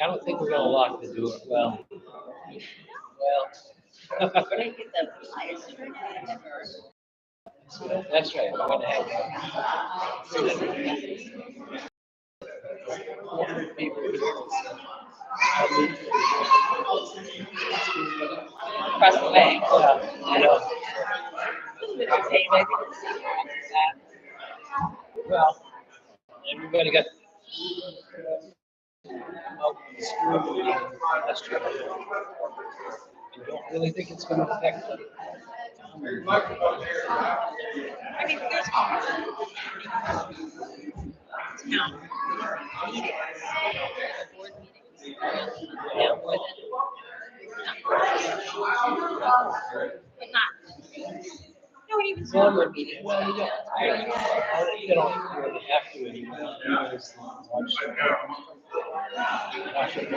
I don't think we're gonna lock the door. Well. Make it the highest strength. That's right. We're gonna have 400 people here. Across the way. Yeah. Entertainment. Well, everybody got out the school meeting last year. I don't really think it's going to affect them. I mean, there's always no meetings, board meetings. Yeah, more than but not. No, even small board meetings. Well, you don't really have to anymore. Watch it.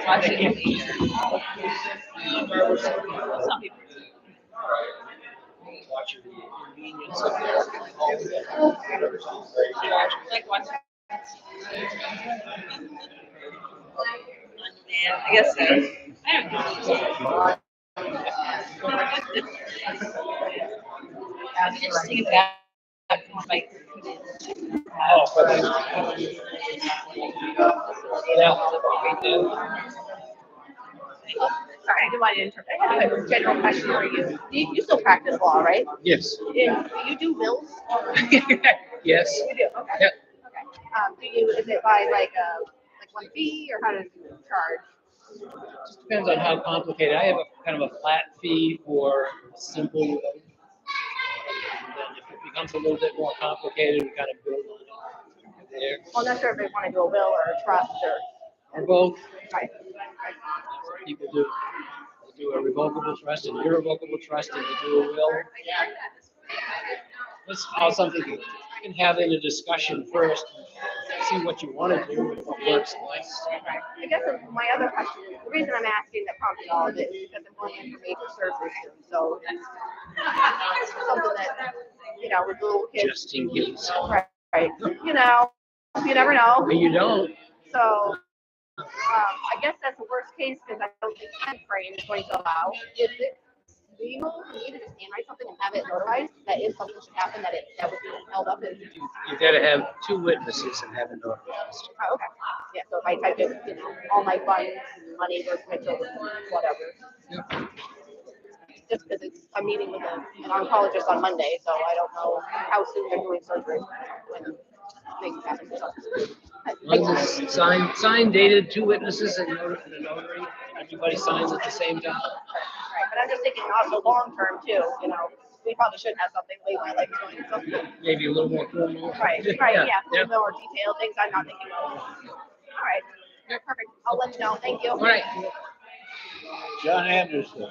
Watch it later. Some people do. Watch your convenience of Like watching. Yeah, I guess so. I don't know. Just thinking back like Oh, for the yeah. sorry, I didn't want to interrupt. I have a general question for you. You still practice law, right? Yes. And do you do wills? Yes. You do. Okay. Yep. Okay. Is it by like one fee or how does you charge? Just depends on how complicated. I have a kind of a flat fee for simple. And then if it becomes a little bit more complicated, we kind of build on it there. Well, I'm not sure if they want to do a will or a trust Or both. right. People do. They do a revocable trust and irrevocable trust, and they do a will. It's all something you can have in a discussion first. See what you want to do and what works best. Right. I guess my other question, the reason I'm asking that prompted all of it is because I'm going in for major surgery soon. So that's something that, with little kids. Just in case. Right. You never know. But you don't. So I guess that's the worst case because I don't think time frame is going to allow. Is it legal for me to just handwrite something and have it notarized that if something should happen that would be held up as You got to have 2 witnesses and have it notarized. oh, okay. Yeah, so if I type in, all my funds, money goes to my children, whatever. Yep. Just because I'm meeting with an oncologist on Monday, so I don't know how soon they're doing surgery when things happen. So. Signed, dated, 2 witnesses and a notary. Everybody signs at the same time. Right, but I'm just thinking also long term too. We probably should have something late in my life doing something. Maybe a little more formal. Right, yeah, a little more detailed things I'm not thinking of. All right, perfect. I'll let you know. Thank you. All right. John Anderson.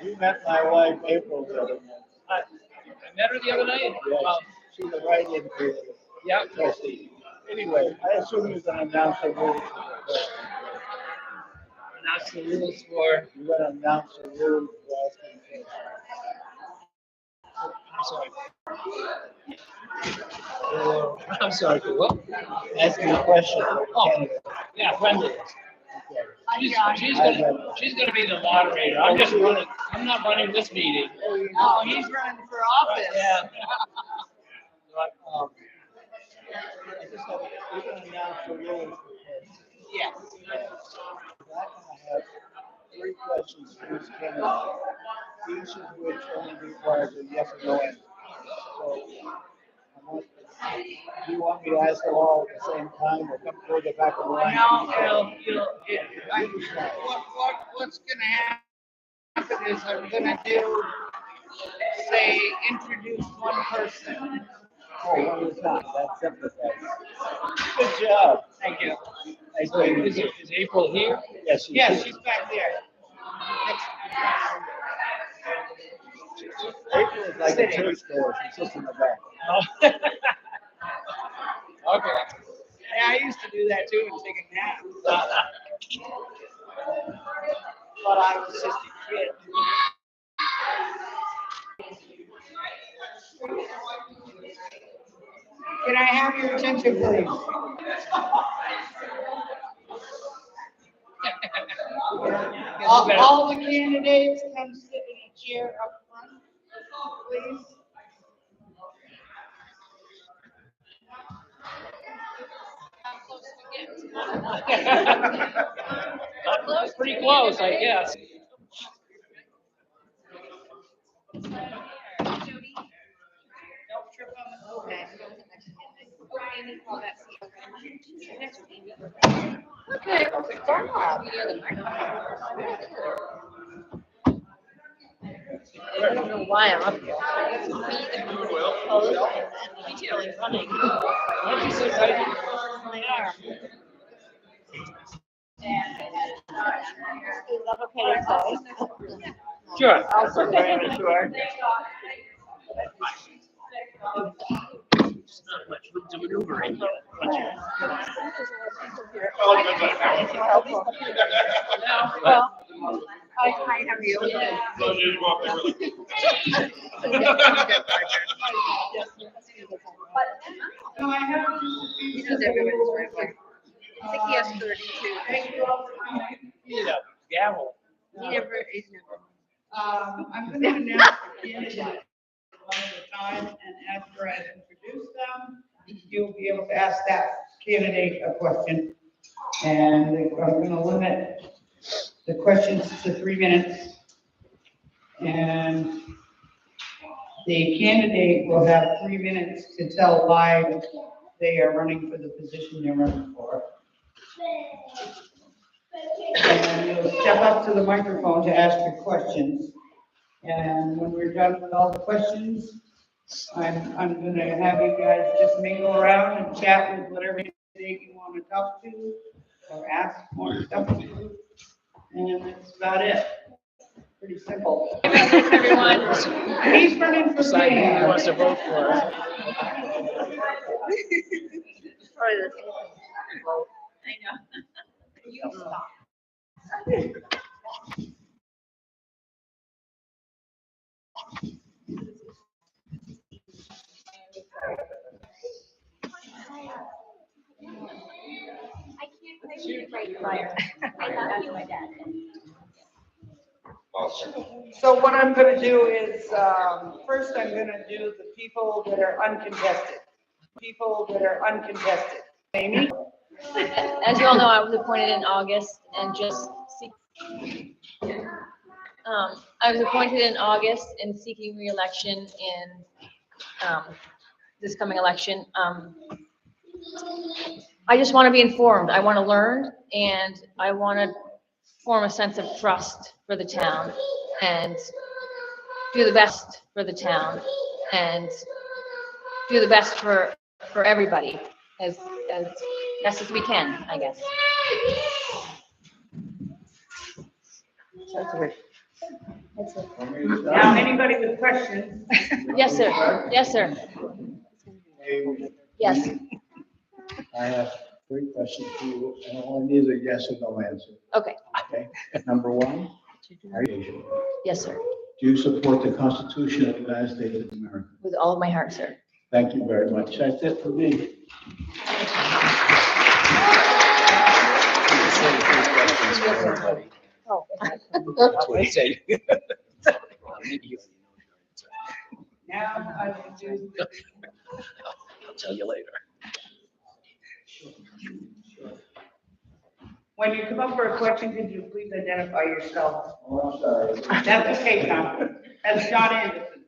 You met my wife April the other night. I met her the other night. Yes, she's a write-in for the Yeah. trustee. Anyway, I assume you're going to announce the rules. Announce the rules for. You're going to announce the rules for asking I'm sorry. I'm sorry for what? asking a question for the Oh. candidate. Yeah, friendly. Okay. She's gonna be the moderator. I'm just running. I'm not running this meeting. Oh, he's running for office. Yeah. But, I just have, you're going to announce the rules for this. Yes. I'm going to have 3 questions for each candidate, each of which only requires a yes or no answer. So, do you want me to ask them all at the same time or come toward the back of the line? What's gonna happen is I'm gonna do, say, introduce one person. Oh, one at a time. That's simplifies. Good job. Thank you. Nice So meeting is you. April here? Yes, Yes, she's back there. April is like a church girl. She sits in the back. Oh. Okay. Yeah, I used to do that too and take a nap. But I was just a kid. Can I have your attention, please? All the candidates come sit in a chair up front, please. Pretty close, I guess. Okay, stop. I don't know why I'm up here. Detailing running. Why don't you sit tight? My arm. Is that okay to say? Sure. I'll sit very sure. Not much room to maneuver in here. Well, hi, how are you? No, I have This is everybody's right there. I think he has 32. You know, gavel. He's never. I'm going to announce the candidates one at a time, and after I introduce them, you'll be able to ask that candidate a question. And I'm going to limit the questions to 3 minutes. And the candidate will have 3 minutes to tell why they are running for the position they're running for. And you'll step up to the microphone to ask your questions. And when we're done with all the questions, I'm gonna have you guys just mingle around and chat with whatever you want to talk to or ask more stuff to. And that's about it. Pretty simple. Everyone. He's running for Decide who he mayor. wants to vote for. Probably the same. I know. You stop. I can't write fire. I love you, my dad. So what I'm gonna do is, first I'm gonna do the people that are uncontested. People that are uncontested. Amy? As you all know, I was appointed in August and just I was appointed in August and seeking re-election in this coming election. I just want to be informed. I want to learn, and I want to form a sense of trust for the town and do the best for the town and do the best for everybody as best as we can, I guess. That's weird. That's it. Now, anybody with questions? Yes, sir. Yes, sir. Yes. I have 3 questions for you, and all I need is a yes or no answer. Okay. Okay? Number 1, are you Asian? Yes, sir. Do you support the Constitution of the United States of America? With all of my heart, sir. Thank you very much. That's it for me. Oh. That's what he said. Now I will do. I'll tell you later. When you come up for a question, could you please identify yourself? Oh, I'm sorry. That's okay, Tom. That's John Anderson.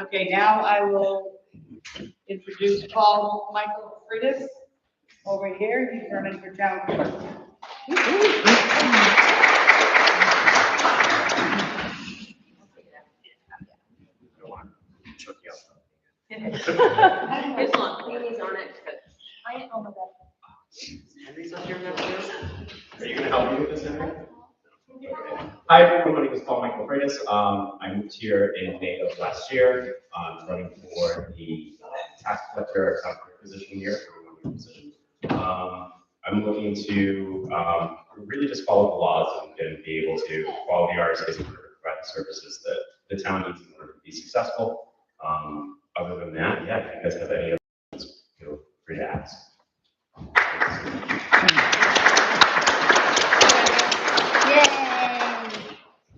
Okay, now I will introduce Paul Michael Freitas over here. He's running for town clerk. It's on, Amy's on it. I, oh my God. Are you gonna help me with this, Henry? Hi, everyone. My name is Paul Michael Freitas. I moved here in May of last year. I'm running for the tax collector position here. Position. I'm looking to really just follow the laws and be able to follow the RSAs and provide the services that the town needs in order to be successful. Other than that, yeah, if you guys have any other questions, feel free to ask.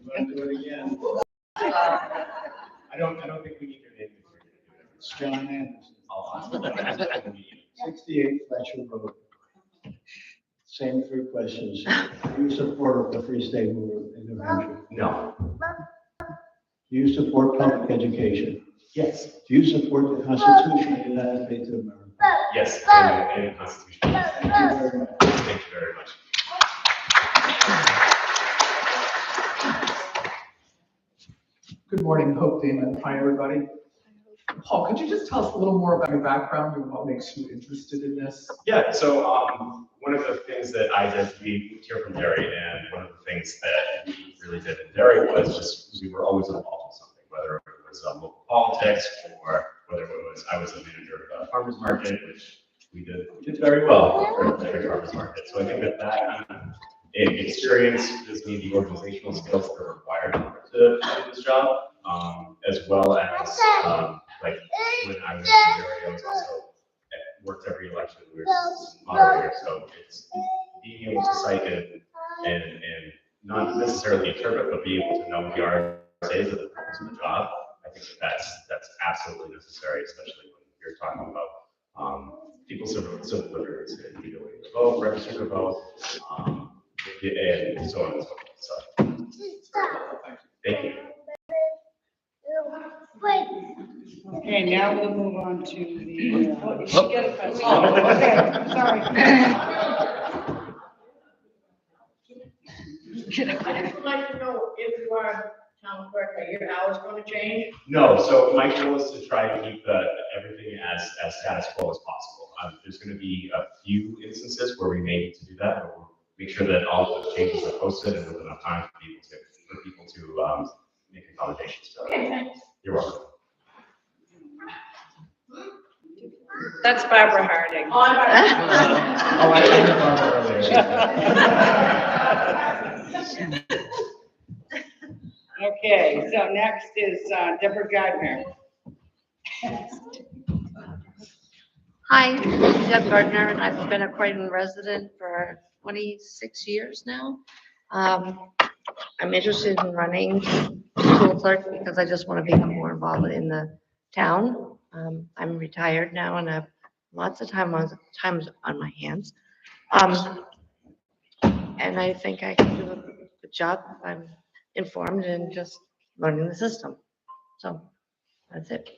Let's do it again. I don't think we need your name. It's John Anderson, I'll 68 Fletcher Road. Same three questions. Do you support the Free State Movement in New Hampshire? No. Do you support public education? Yes. Do you support the Constitution of the United States of America? Yes. And the Constitution. Thank you very much. Thank you very much. Good morning, Hope Damon. Hi, everybody. Paul, could you just tell us a little more about your background and what makes you interested in this? Yeah, so one of the things that I did, we moved here from Derry, and one of the things that we really did in Derry was just, we were always involved in something, whether it was local politics or whether it was, I was a manager of a farmer's market, which we did very well for the farmer's market. So I think that experience gives me the organizational skills that are required to do this job, as well as like when I was in Derry, I was also worked every election. We were moderator, so it's being able to cite and not necessarily interpret, but be able to know the RSAs of the purpose of the job. I think that's absolutely necessary, especially when you're talking about people's civil liberties, and the ability to vote, register to vote, and so on and so forth. So, thank you. Okay, now we'll move on to the. You should get a question. Oh, okay, sorry. I'd like to know if you are town clerk, are your hours going to change? No, so my goal is to try to keep everything as status quo as possible. There's going to be a few instances where we may need to do that, but we'll make sure that all of those changes are posted and with enough time for people to make accommodations. Okay, thanks. You're welcome. That's Barbara Harding. Oh, I'm Oh, I didn't know earlier. Okay, so next is Deborah Gardner. Hi, I'm Deb Gardner, and I've been a Croydon resident for 26 years now. I'm interested in running school clerk because I just want to become more involved in the town. I'm retired now and have lots of time on my hands. And I think I can do a good job if I'm informed and just learning the system. So that's it.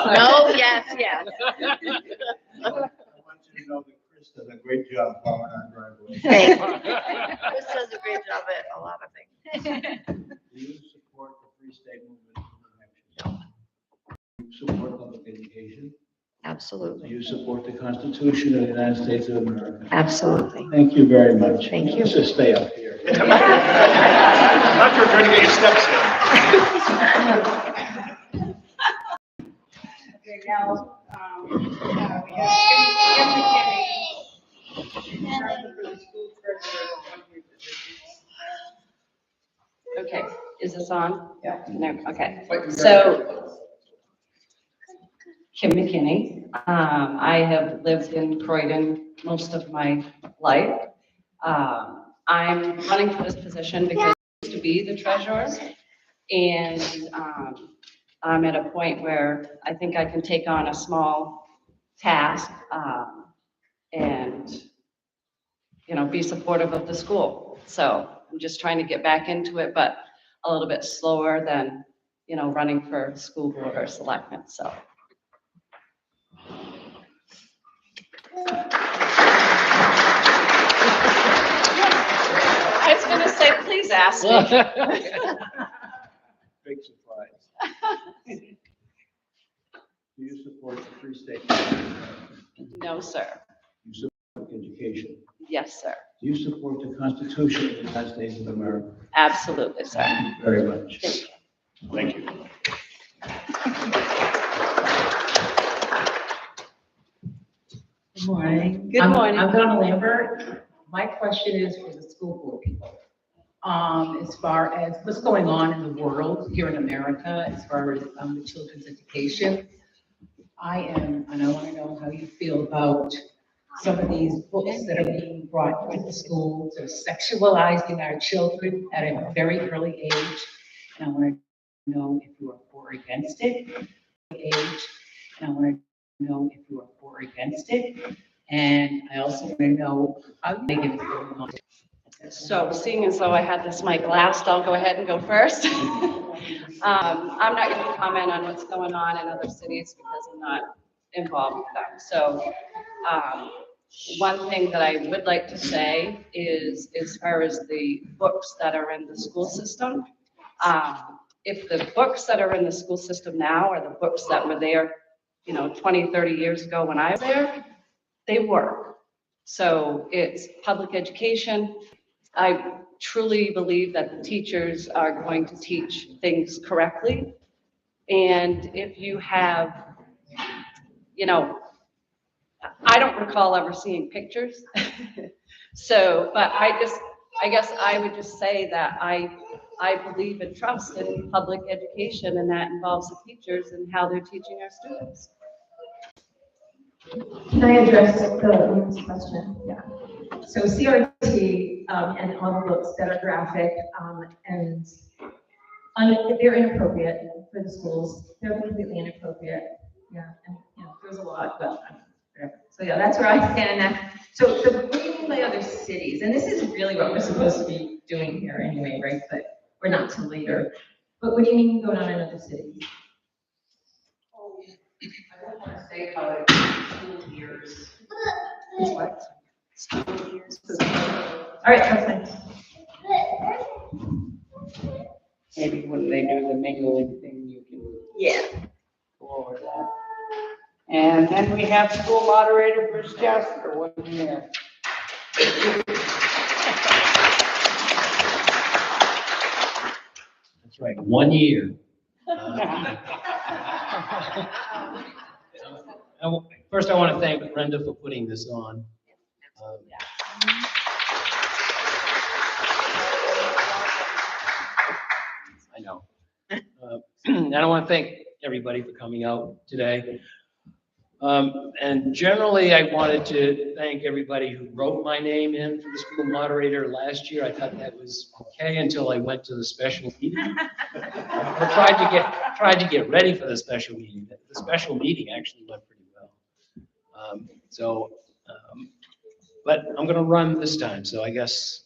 No, yes. I want you to know that Chris does a great job following our driveway. Thank you. Chris does a great job at a lot of things. Do you support the Free State Movement in New Hampshire? Do you support public education? Do Absolutely. you support the Constitution of the United States of America? Absolutely. Thank you very much. Thank you. Let's just stay up here. Not sure trying to get your steps in. Okay, now, we have Kim McKinney for the school treasurer. Okay, is this on? Yeah. No, okay. So, Kim McKinney, I have lived in Croydon most of my life. I'm running for this position because I used to be the treasurer, and I'm at a point where I think I can take on a small task and, you know, be supportive of the school. So I'm just trying to get back into it, but a little bit slower than, you know, running for school board or selectmen, so. I was gonna say, please ask me. Big surprise. Do you support the Free State Movement? No, sir. Do you support education? Yes, sir. Do you support the Constitution of the United States of America? Absolutely, sir. Thank you very much. Thank you. Good morning. Good morning. I'm Donna Lambert. My question is for the school board people. As far as what's going on in the world here in America, as far as the children's education, and I want to know how you feel about some of these books that are being brought into schools, they're sexualizing our children at a very early age. And I want to know if you are for or against it. Age, and I want to know if you are for or against it. And I also want to know how you think it's going on. So seeing as though I had this mic last, I'll go ahead and go first. I'm not going to comment on what's going on in other cities because I'm not involved with them. So one thing that I would like to say is, as far as the books that are in the school system, if the books that are in the school system now are the books that were there, 20, 30 years ago when I was there, they work. So it's public education. I truly believe that the teachers are going to teach things correctly. And if you have, I don't recall ever seeing pictures. So, but I guess I would just say that I believe and trust in public education, and that involves the teachers and how they're teaching our students. Can I address the women's question? Yeah. So CRT and all the books that are graphic and they're inappropriate for the schools. They're completely inappropriate. Yeah, and there's a lot, but whatever. So yeah, that's where I stand. So what do you mean by other cities? And this is really what we're supposed to be doing here anyway, right? But we're not till later. But what do you mean going on in other cities? I don't want to say how it school years. It's what? School years. All right, that's fine. Maybe when they do the mingling thing, you can go over that. And then we have school moderator Bruce Jasper, 1 year. That's right, 1 year. First, I want to thank Brenda for putting this on. I know. And I want to thank everybody for coming out today. And generally, I wanted to thank everybody who wrote my name in for the school moderator last year. I thought that was okay until I went to the special meeting. I tried to get ready for the special meeting. The special meeting actually went pretty well. But I'm going to run this time, so I guess.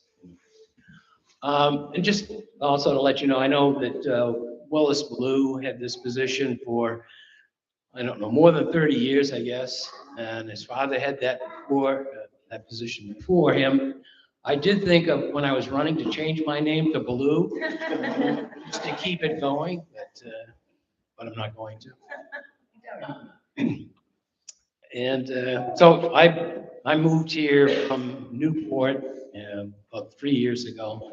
And just also to let you know, I know that Willis Blue had this position for, I don't know, more than 30 years, I guess. And his father had that position before him. I did think of, when I was running, to change my name to Blue, just to keep it going, but I'm not going to. And so I moved here from Newport about 3 years ago.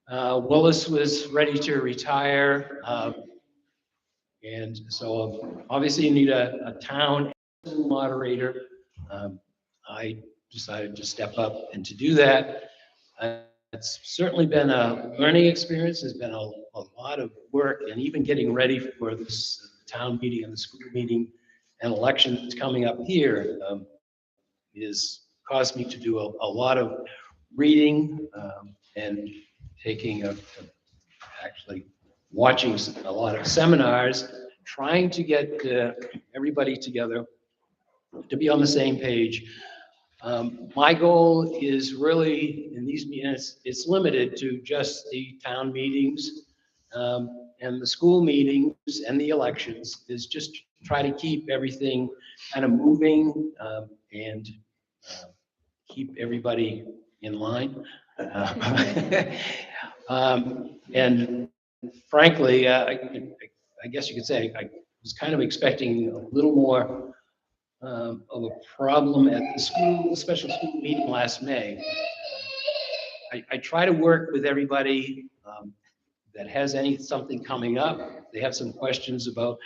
Willis was ready to retire. And so obviously you need a town moderator. I decided to step up and to do that. It's certainly been a learning experience. There's been a lot of work, and even getting ready for this town meeting and the school meeting and elections coming up here is caused me to do a lot of reading and taking actually watching a lot of seminars, trying to get everybody together to be on the same page. My goal is really, in these meetings, it's limited to just the town meetings and the school meetings and the elections, is just try to keep everything kind of moving and keep everybody in line. And frankly, I guess you could say I was kind of expecting a little more of a problem at the school, special school meeting last May. I try to work with everybody that has something coming up. If they have some questions about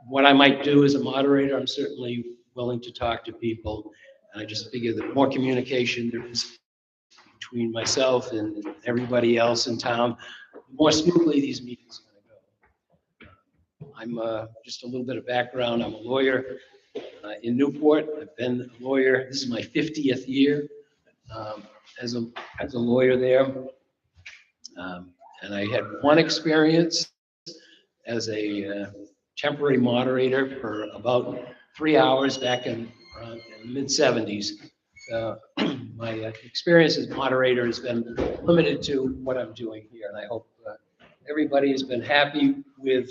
what I might do as a moderator, I'm certainly willing to talk to people. And I just figure the more communication there is between myself and everybody else in town, the more smoothly these meetings are going to go. I'm just a little bit of background. I'm a lawyer in Newport. I've been a lawyer. This is my 50th year as a lawyer there. And I had one experience as a temporary moderator for about 3 hours back in the mid-70s. My experience as moderator has been limited to what I'm doing here, and I hope everybody has been happy with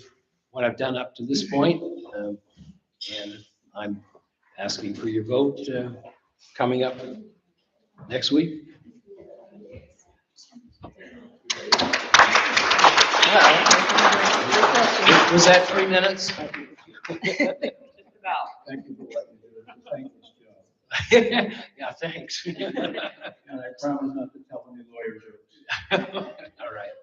what I've done up to this point. And I'm asking for your vote coming up next week. Was that 3 minutes? Thank you for letting me do it. Thank you, Joe. Yeah, thanks. And I promise not to tell any lawyer jokes. All right.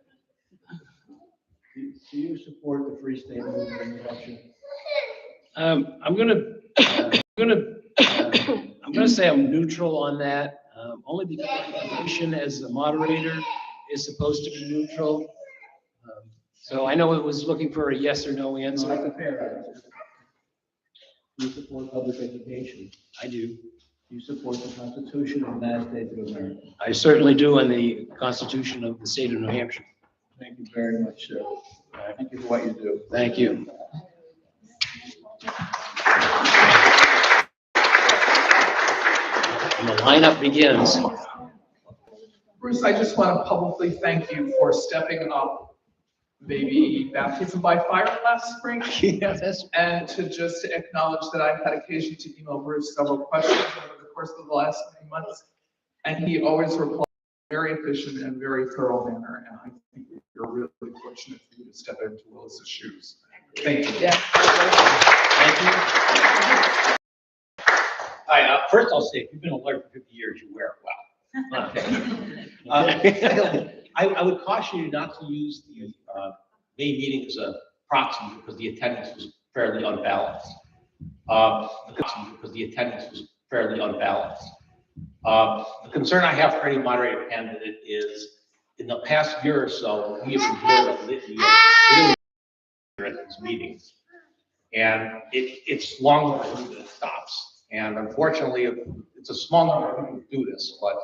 Do you support the Free State movement in New Hampshire? I'm gonna say I'm neutral on that, only because the position as the moderator is supposed to be neutral. So I know it was looking for a yes or no No, answer. that's a fair answer. Do you support public education? I do. Do you support the Constitution of the United States of America? I certainly do, on the Constitution of the state of New Hampshire. Thank you very much, sir. Thank you for what you do. Thank you. And the lineup begins. Bruce, I just want to publicly thank you for stepping up maybe baptism by fire last spring. Yeah, that's. And to just acknowledge that I've had occasion to email Bruce several questions over the course of the last many months. And he always replies in a very efficient and very thorough manner. And I think you're really fortunate for you to step into Willis's shoes. Thank you. Yes. Thank you. All right, first I'll say, if you've been a lawyer for 50 years, you wear it well. Okay. I would caution you not to use the May meeting as a proxy because the attendance was fairly unbalanced. The concern I have for any moderator candidate is, in the past year or so, we have heard a litany of at these meetings. And it's long than it stops. And unfortunately, it's a small number of people who do this, but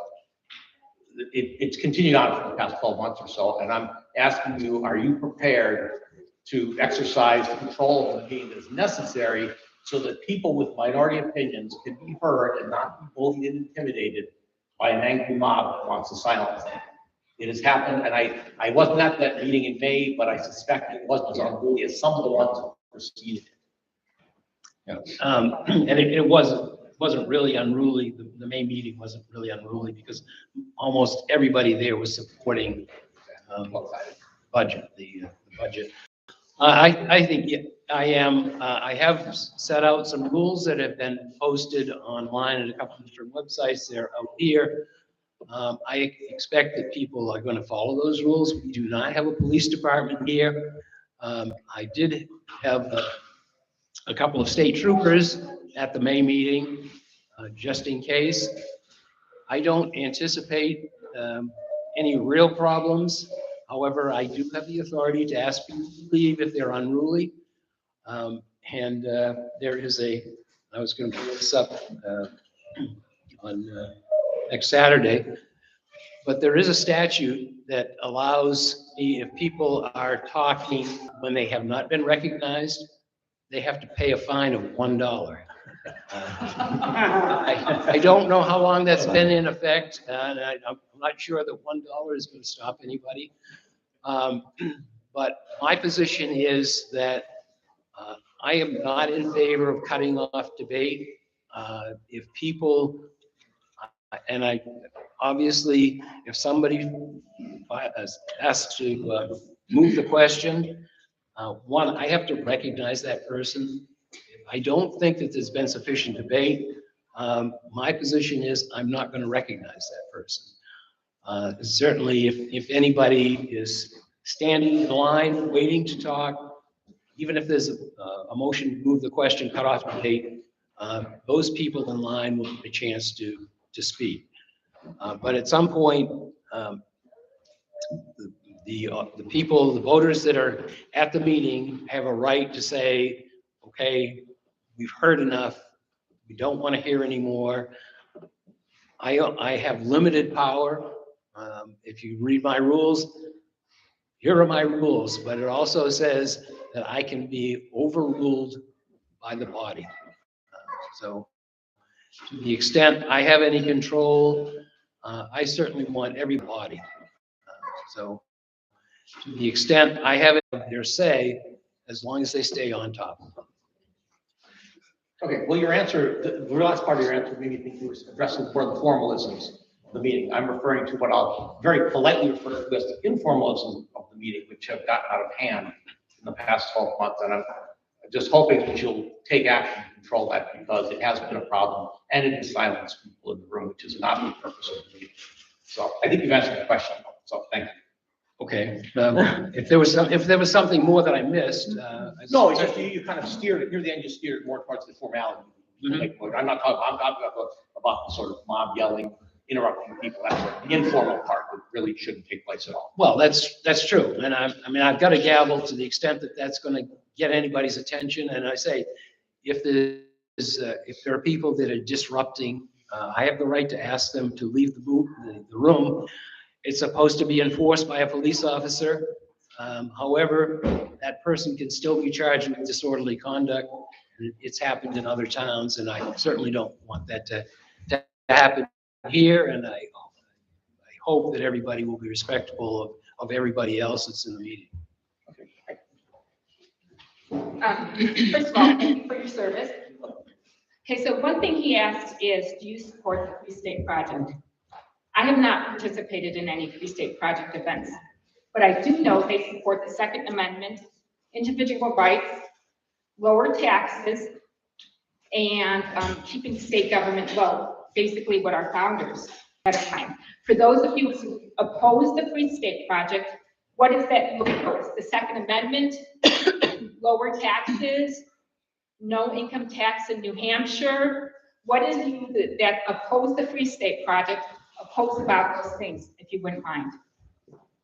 it's continued on for the past 12 months or so. And I'm asking you, are you prepared to exercise the control of the meeting that is necessary so that people with minority opinions can be heard and not be bullied and intimidated by an angry mob that wants to silence them? It has happened, and I wasn't at that meeting in May, but I suspect it wasn't as unruly as some of the ones that preceded it. And it wasn't really unruly. The May meeting wasn't really unruly because almost everybody there was supporting budget, the budget. I think I am. I have set out some rules that have been posted online at a couple of different websites. They're out here. I expect that people are going to follow those rules. We do not have a police department here. I did have a couple of state troopers at the May meeting, just in case. I don't anticipate any real problems. However, I do have the authority to ask people to leave if they're unruly. There is I was going to bring this up on next Saturday, but there is a statute that allows me, if people are talking when they have not been recognized, they have to pay a fine of $1. I don't know how long that's been in effect, and I'm not sure that $1 is going to stop anybody. But my position is that I am not in favor of cutting off debate. If people, and I obviously, if somebody asks to move the question, one, I have to recognize that person. I don't think that there's been sufficient debate. My position is I'm not going to recognize that person. Certainly, if anybody is standing in line waiting to talk, even if there's a motion to move the question, cut off debate, those people in line will get a chance to speak. But at some point, the people, the voters that are at the meeting have a right to say, okay, we've heard enough. We don't want to hear anymore. I have limited power. If you read my rules, here are my rules, but it also says that I can be overruled by the body. So to the extent I have any control, I certainly want everybody. So to the extent I have their say, as long as they stay on top. Okay, well, your answer, the last part of your answer made me think you were addressing more of the formalisms of the meeting. I'm referring to what I'll very politely refer to as the informalisms of the meeting, which have gotten out of hand in the past 12 months. And I'm just hoping that you'll take action to control that, because it has been a problem and it has silenced people in the room, which is not the purpose of the meeting. So I think you've answered the question. So thank you. Okay, if there was something more that I missed. No, it's just you kind of steered it, near the end, you steered it more towards the formality. I'm not talking, I'm talking about the sort of mob yelling, interrupting people, that's the informal part that really shouldn't take place at all. Well, that's true. And I mean, I've got a gavel to the extent that that's going to get anybody's attention. And I say, if there are people that are disrupting, I have the right to ask them to leave the room. It's supposed to be enforced by a police officer. However, that person can still be charged with disorderly conduct. It's happened in other towns, and I certainly don't want that to happen here. And I hope that everybody will be respectful of everybody else that's in the meeting. First of all, thank you for your service. Okay, so one thing he asked is, do you support the Free State Project? I have not participated in any Free State Project events, but I do know they support the Second Amendment, individual rights, lower taxes, and keeping state government low, basically what our founders at a time. For those of you who oppose the Free State Project, what is that you oppose? The Second Amendment, lower taxes, no income tax in New Hampshire? What is you that oppose the Free State Project oppose about those things, if you wouldn't mind?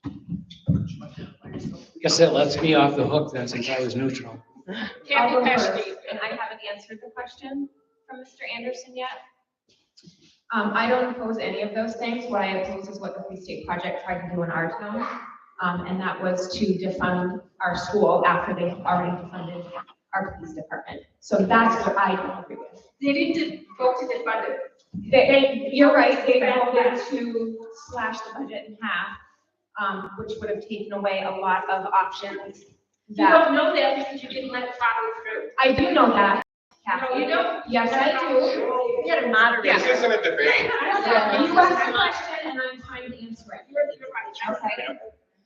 I guess that lets me off the hook then, since I was neutral. I'll go first, and I haven't answered the question from Mr. Anderson yet. I don't oppose any of those things. What I oppose is what the Free State Project tried to do in our town, and that was to defund our school after they had already defunded our police department. So that's what I don't agree with. They didn't vote to defund it. You're right, they voted to slash the budget in half, which would have taken away a lot of options. You don't know that because you didn't let it follow through. I do know that. No, you don't. Yes, I do. You gotta moderate. This isn't a debate. You asked a question and I'm trying to answer it. You're right. Okay.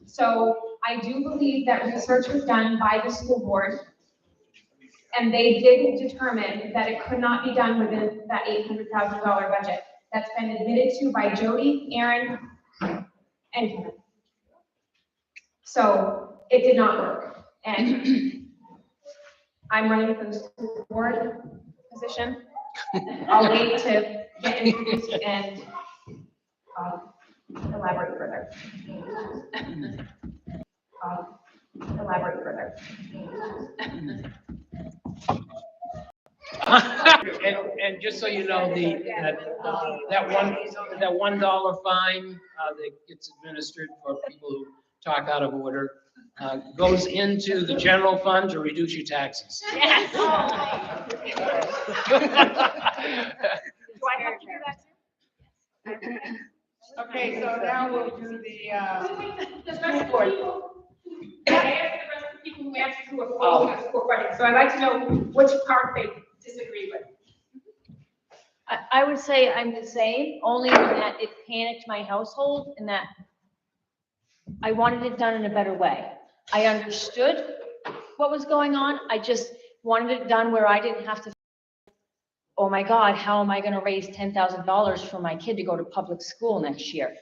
So I do believe that research was done by the school board, and they did determine that it could not be done within that $800,000 budget. That's been admitted to by Jody, Aaron, and Kevin. So it did not work. And I'm running for the school board position. I'll wait to get introduced and elaborate further. And just so you know, that $1 fine that gets administered for people who talk out of order goes into the general fund to reduce your taxes. Yes. Do I have to do that too? Okay, so now we'll do The rest of the people, I asked the rest of the people who answered who oppose the school project, so I'd like to know which part they disagree with. I would say I'm the same, only in that it panicked my household and that I wanted it done in a better way. I understood what was going on. I just wanted it done where I didn't have to, oh my God, how am I going to raise $10,000 for my kid to go to public school next year?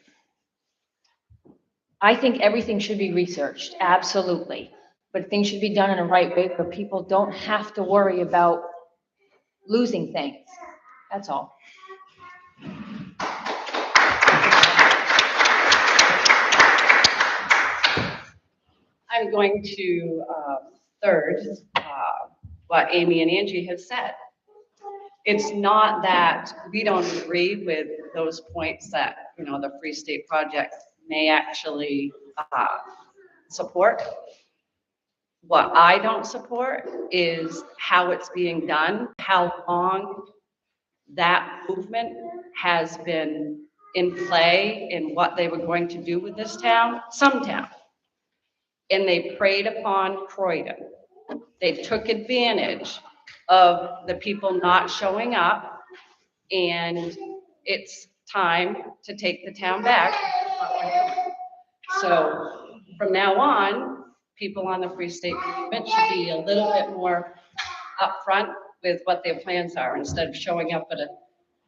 I think everything should be researched, absolutely. But things should be done in a right way where people don't have to worry about losing things. That's all. I'm going to third what Amy and Angie have said. It's not that we don't agree with those points that, you know, the Free State Project may actually support. What I don't support is how it's being done, how long that movement has been in play in what they were going to do with this town, some town. And they preyed upon Croydon. They took advantage of the people not showing up, and it's time to take the town back. So from now on, people on the Free State Movement should be a little bit more upfront with what their plans are, instead of showing up at a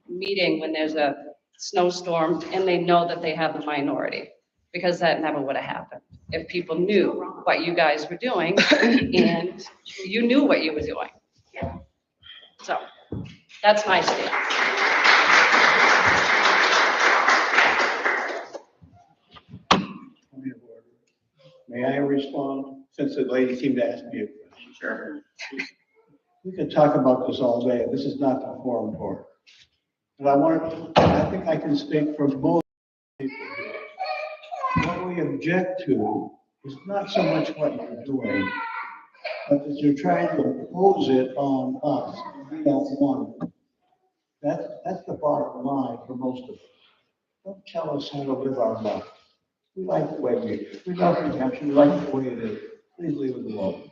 meeting when there's a snowstorm and they know that they have the minority, because that never would have happened if people knew what you guys were doing and you knew what you were doing. So that's my stance. May I respond, since the lady seemed to ask me a question? Sure. We could talk about this all day. This is not the forum for it. But I think I can speak for most people here. What we object to is not so much what you're doing, but that you're trying to impose it on us. We don't want it. That's the bottom line for most of us. Don't tell us how to live our life. We like the way we love New Hampshire. We like the way it is. Please leave it alone.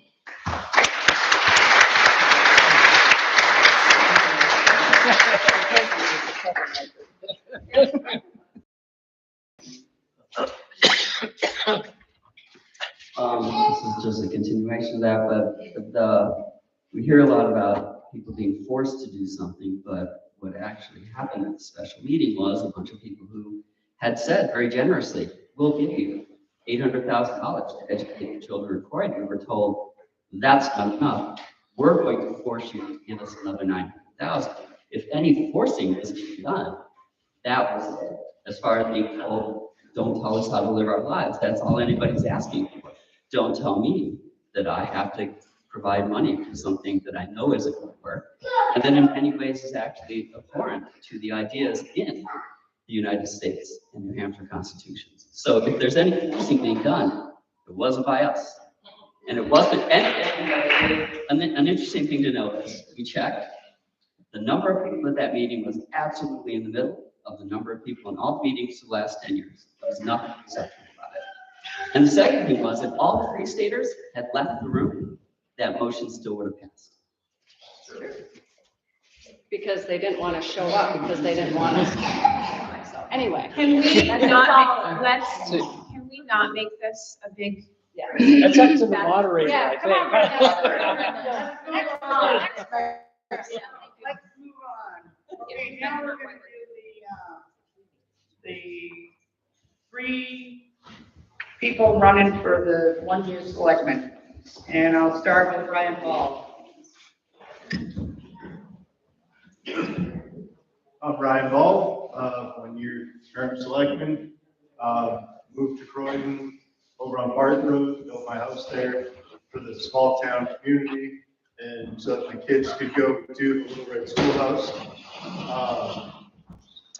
This is just a continuation of that, but we hear a lot about people being forced to do something, but what actually happened at the special meeting was a bunch of people who had said very generously, we'll give you $800,000 to educate the children in Croydon. We're told that's not enough. We're going to force you to give us another $900,000. If any forcing was being done, that was it. As far as being told, don't tell us how to live our lives. That's all anybody's asking for. Don't tell me that I have to provide money for something that I know isn't going to work. And then in many ways is actually abhorrent to the ideas in the United States and New Hampshire constitutions. So if there's any forcing being done, it wasn't by us. And it wasn't, and an interesting thing to note is we checked. The number of people at that meeting was absolutely in the middle of the number of people in all meetings for the last 10 years. There was nothing exceptional about it. And the second thing was, if all the Free Staters had left the room, that motion still would have passed. Because they didn't want to show up, because they didn't want us. So anyway. Can we That's not, can we not make this a big? That's up to the moderator, I Yeah, come on, think. Let's move on. Okay, now we're gonna do the three people running for the one-year selectman. And I'll start with Ryan Ball. I'm Brian Ball, one-year term selectman. Moved to Croydon over on Barton Road, built my house there for the small town community, and so that my kids could go to the Little Red Schoolhouse.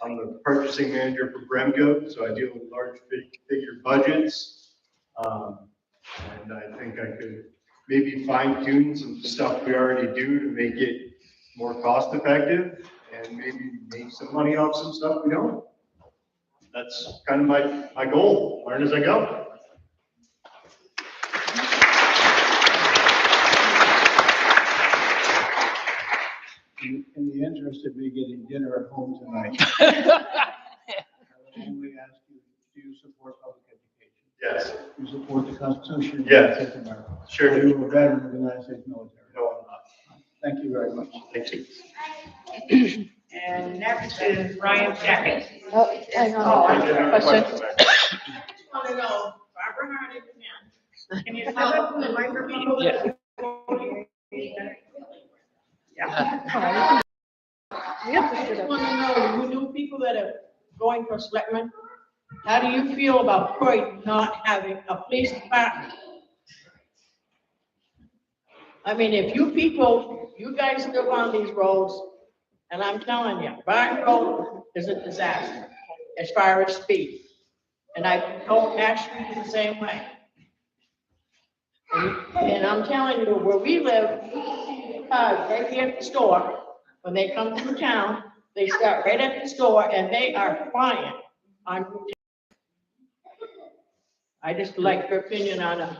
I'm the purchasing manager for Bremco, so I deal with large figure budgets. And I think I could maybe fine tune some stuff we already do to make it more cost effective and maybe make some money off some stuff we don't. That's kind of my goal, learn as I go. In the interest of me getting dinner at home tonight, I would only ask you, do you support public education? Yes. Do you support the Constitution? Yes. Of America? Sure. Are you a veteran of the United States military? No, I'm not. Thank you very much. Thank you. And next is Ryan Jacket. Oh, hang on. Question. Want to know, Barbara Harding again. Can you tell us the microphone? Yeah. I just want to know, you new people that are going for selectmen, how do you feel about Croydon not having a police department? I mean, if you people, you guys live on these roads, and I'm telling you, Barton Road is a disaster as far as speed. And I hope Ash Street is the same way. And I'm telling you, where we live, right here at the store, when they come through town, they start right at the store and they are flying on Route 10. I just like your opinion on it.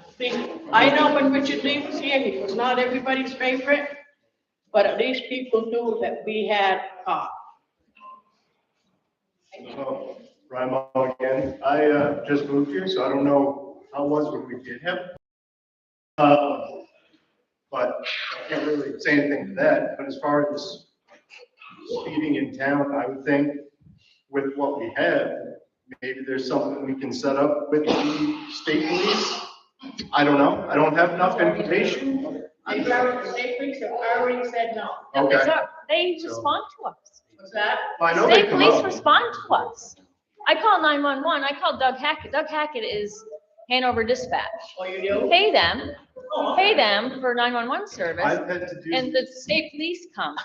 I know when Richard Lee was here, he was not everybody's favorite, but at least people knew that we had a cop. So, Ryan again. I just moved here, so I don't know how it was when we did have. But I can't really say anything to that. But as far as speeding in town, I would think with what we have, maybe there's something we can set up with the state police. I don't know. I don't have enough information. The state police have already said no. Okay. They respond to us. What's that? Well, I know they State come police out. respond to us. I call 911, I call Doug Hackett. Doug Hackett is Hanover Dispatch. Oh, you We do? pay them, for 911 service, I've had to do. and the state police come,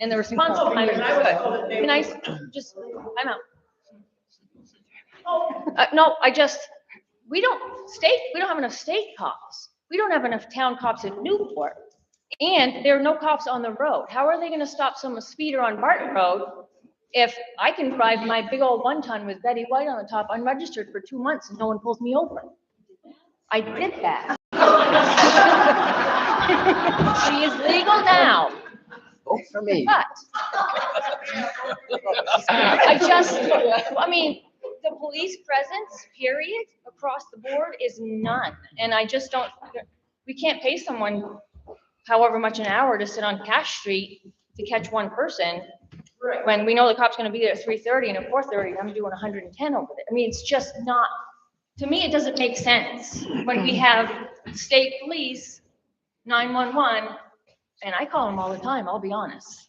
and the response Oh, time is because I was told that good. they Can I were- just, I'm out. No, we don't have enough state cops. We don't have enough town cops in Newport. And there are no cops on the road. How are they gonna stop some speeder on Barton Road if I can drive my big old 1-ton with Betty White on the top unregistered for 2 months and no one pulls me over? I did that. She is legal now. Vote for me. But I mean, the police presence, period, across the board is none. And I just don't, we can't pay someone however much an hour to sit on Cash Street to catch one person, when we know the cop's gonna be there at 3:30 and at 4:30, and I'm doing 110 over there. I mean, it's just not, to me, it doesn't make sense when we have state police, 911, and I call them all the time, I'll be honest.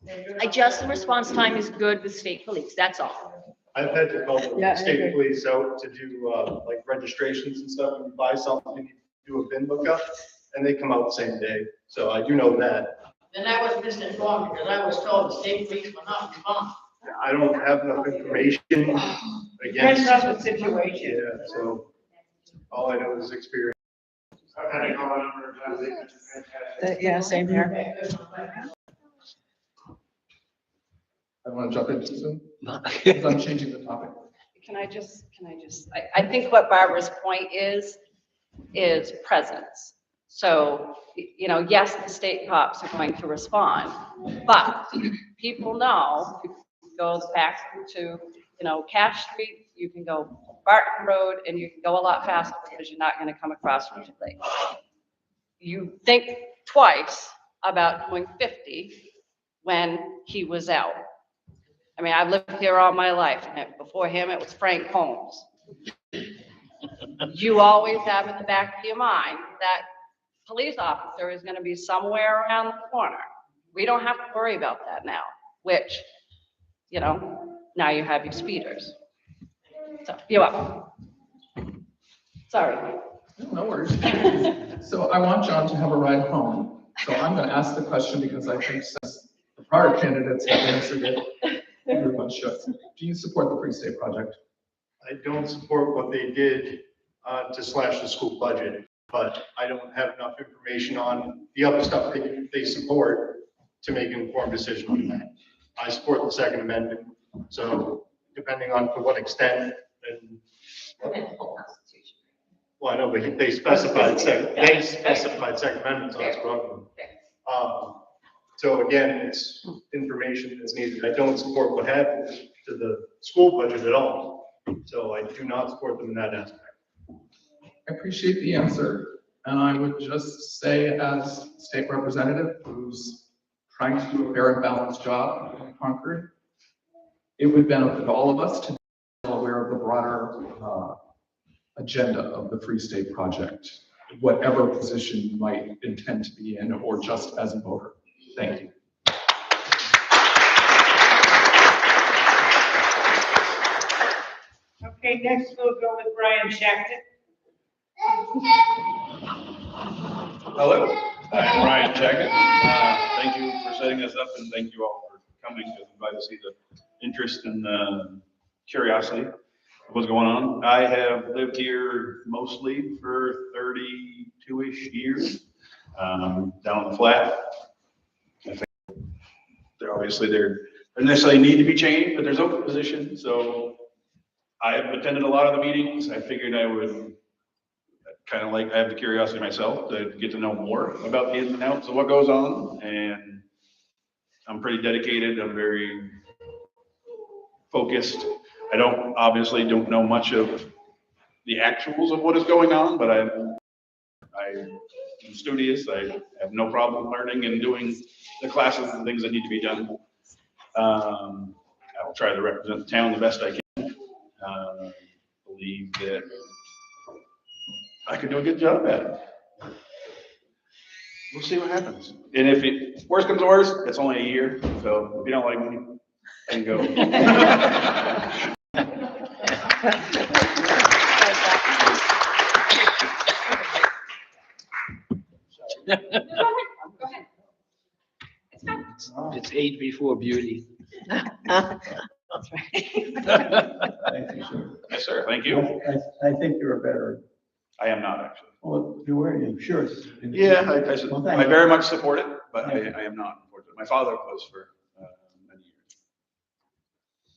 The response time is good with state police, that's all. I've had to call Yeah, I the state agree. police out to do, like registrations and stuff, when you buy something, you do a VIN lookup, and they come out the same day, so I do know that. Then I was misinformed because I was told the state police were not responding. I don't have enough information Depends against, on the situation. yeah, so all I know is experience. Yeah, same here. I want to jump in too soon, because I'm changing the topic. I think what Barbara's point is presence. So, yes, the state cops are going to respond, but people know, go back to, Cash Street, you can go Barton Road, and you can go a lot faster because you're not going to come across Richard Lake. You think twice about doing 50 when he was out. I mean, I've lived here all my life, and before him, it was Frank Holmes. You always have in the back of your mind that police officer is gonna be somewhere around the corner. We don't have to worry about that now, which, now you have your speeders. So, you're up. Sorry. No worries. So I want John to have a ride home. So I'm going to ask the question because I think since the prior candidates have answered it, everyone should. Do you support the Free State Project? I don't support what they did to slash the school budget, but I don't have enough information on the other stuff they support to make an informed decision on that. I support the Second Amendment, so depending on to what extent, and well, I know, but they specified Second Amendment, so that's wrong. So again, it's information that's needed. I don't support what happened to the school budget at all. So I do not support them in that aspect. I appreciate the answer. And I would just say, as state representative who's trying to do a fair and balanced job in Concord, it would benefit all of us to be aware of the broader agenda of the Free State Project, whatever position you might intend to be in, or just as a voter. Thank you. Okay, next we'll go with Brian Shackett. Hello, I'm Ryan Jacket. Thank you for setting this up and thank you all for coming. I'm glad to see the interest and curiosity of what's going on. I have lived here mostly for 32-ish years, down on the flat. I think there necessarily need to be changed, but there's open positions. So I have attended a lot of the meetings. I figured I would I have the curiosity myself to get to know more about the ins and outs of what goes on. And I'm pretty dedicated. I'm very focused. I obviously don't know much of the actuals of what is going on, but I'm studious. I have no problem learning and doing the classes and things that need to be done. I'll try to represent the town the best I can. Believe that I could do a good job at it. We'll see what happens. And if worst comes to worst, it's only a year. So if you don't like me, I can go. It's age before beauty. Thank you, sir. Yes, sir. Thank you. I think you're a veteran. I am not actually. Well, you're wearing shirts. Yeah, Well, thank I you. very much support it, but I am not, unfortunately. My father was for many years.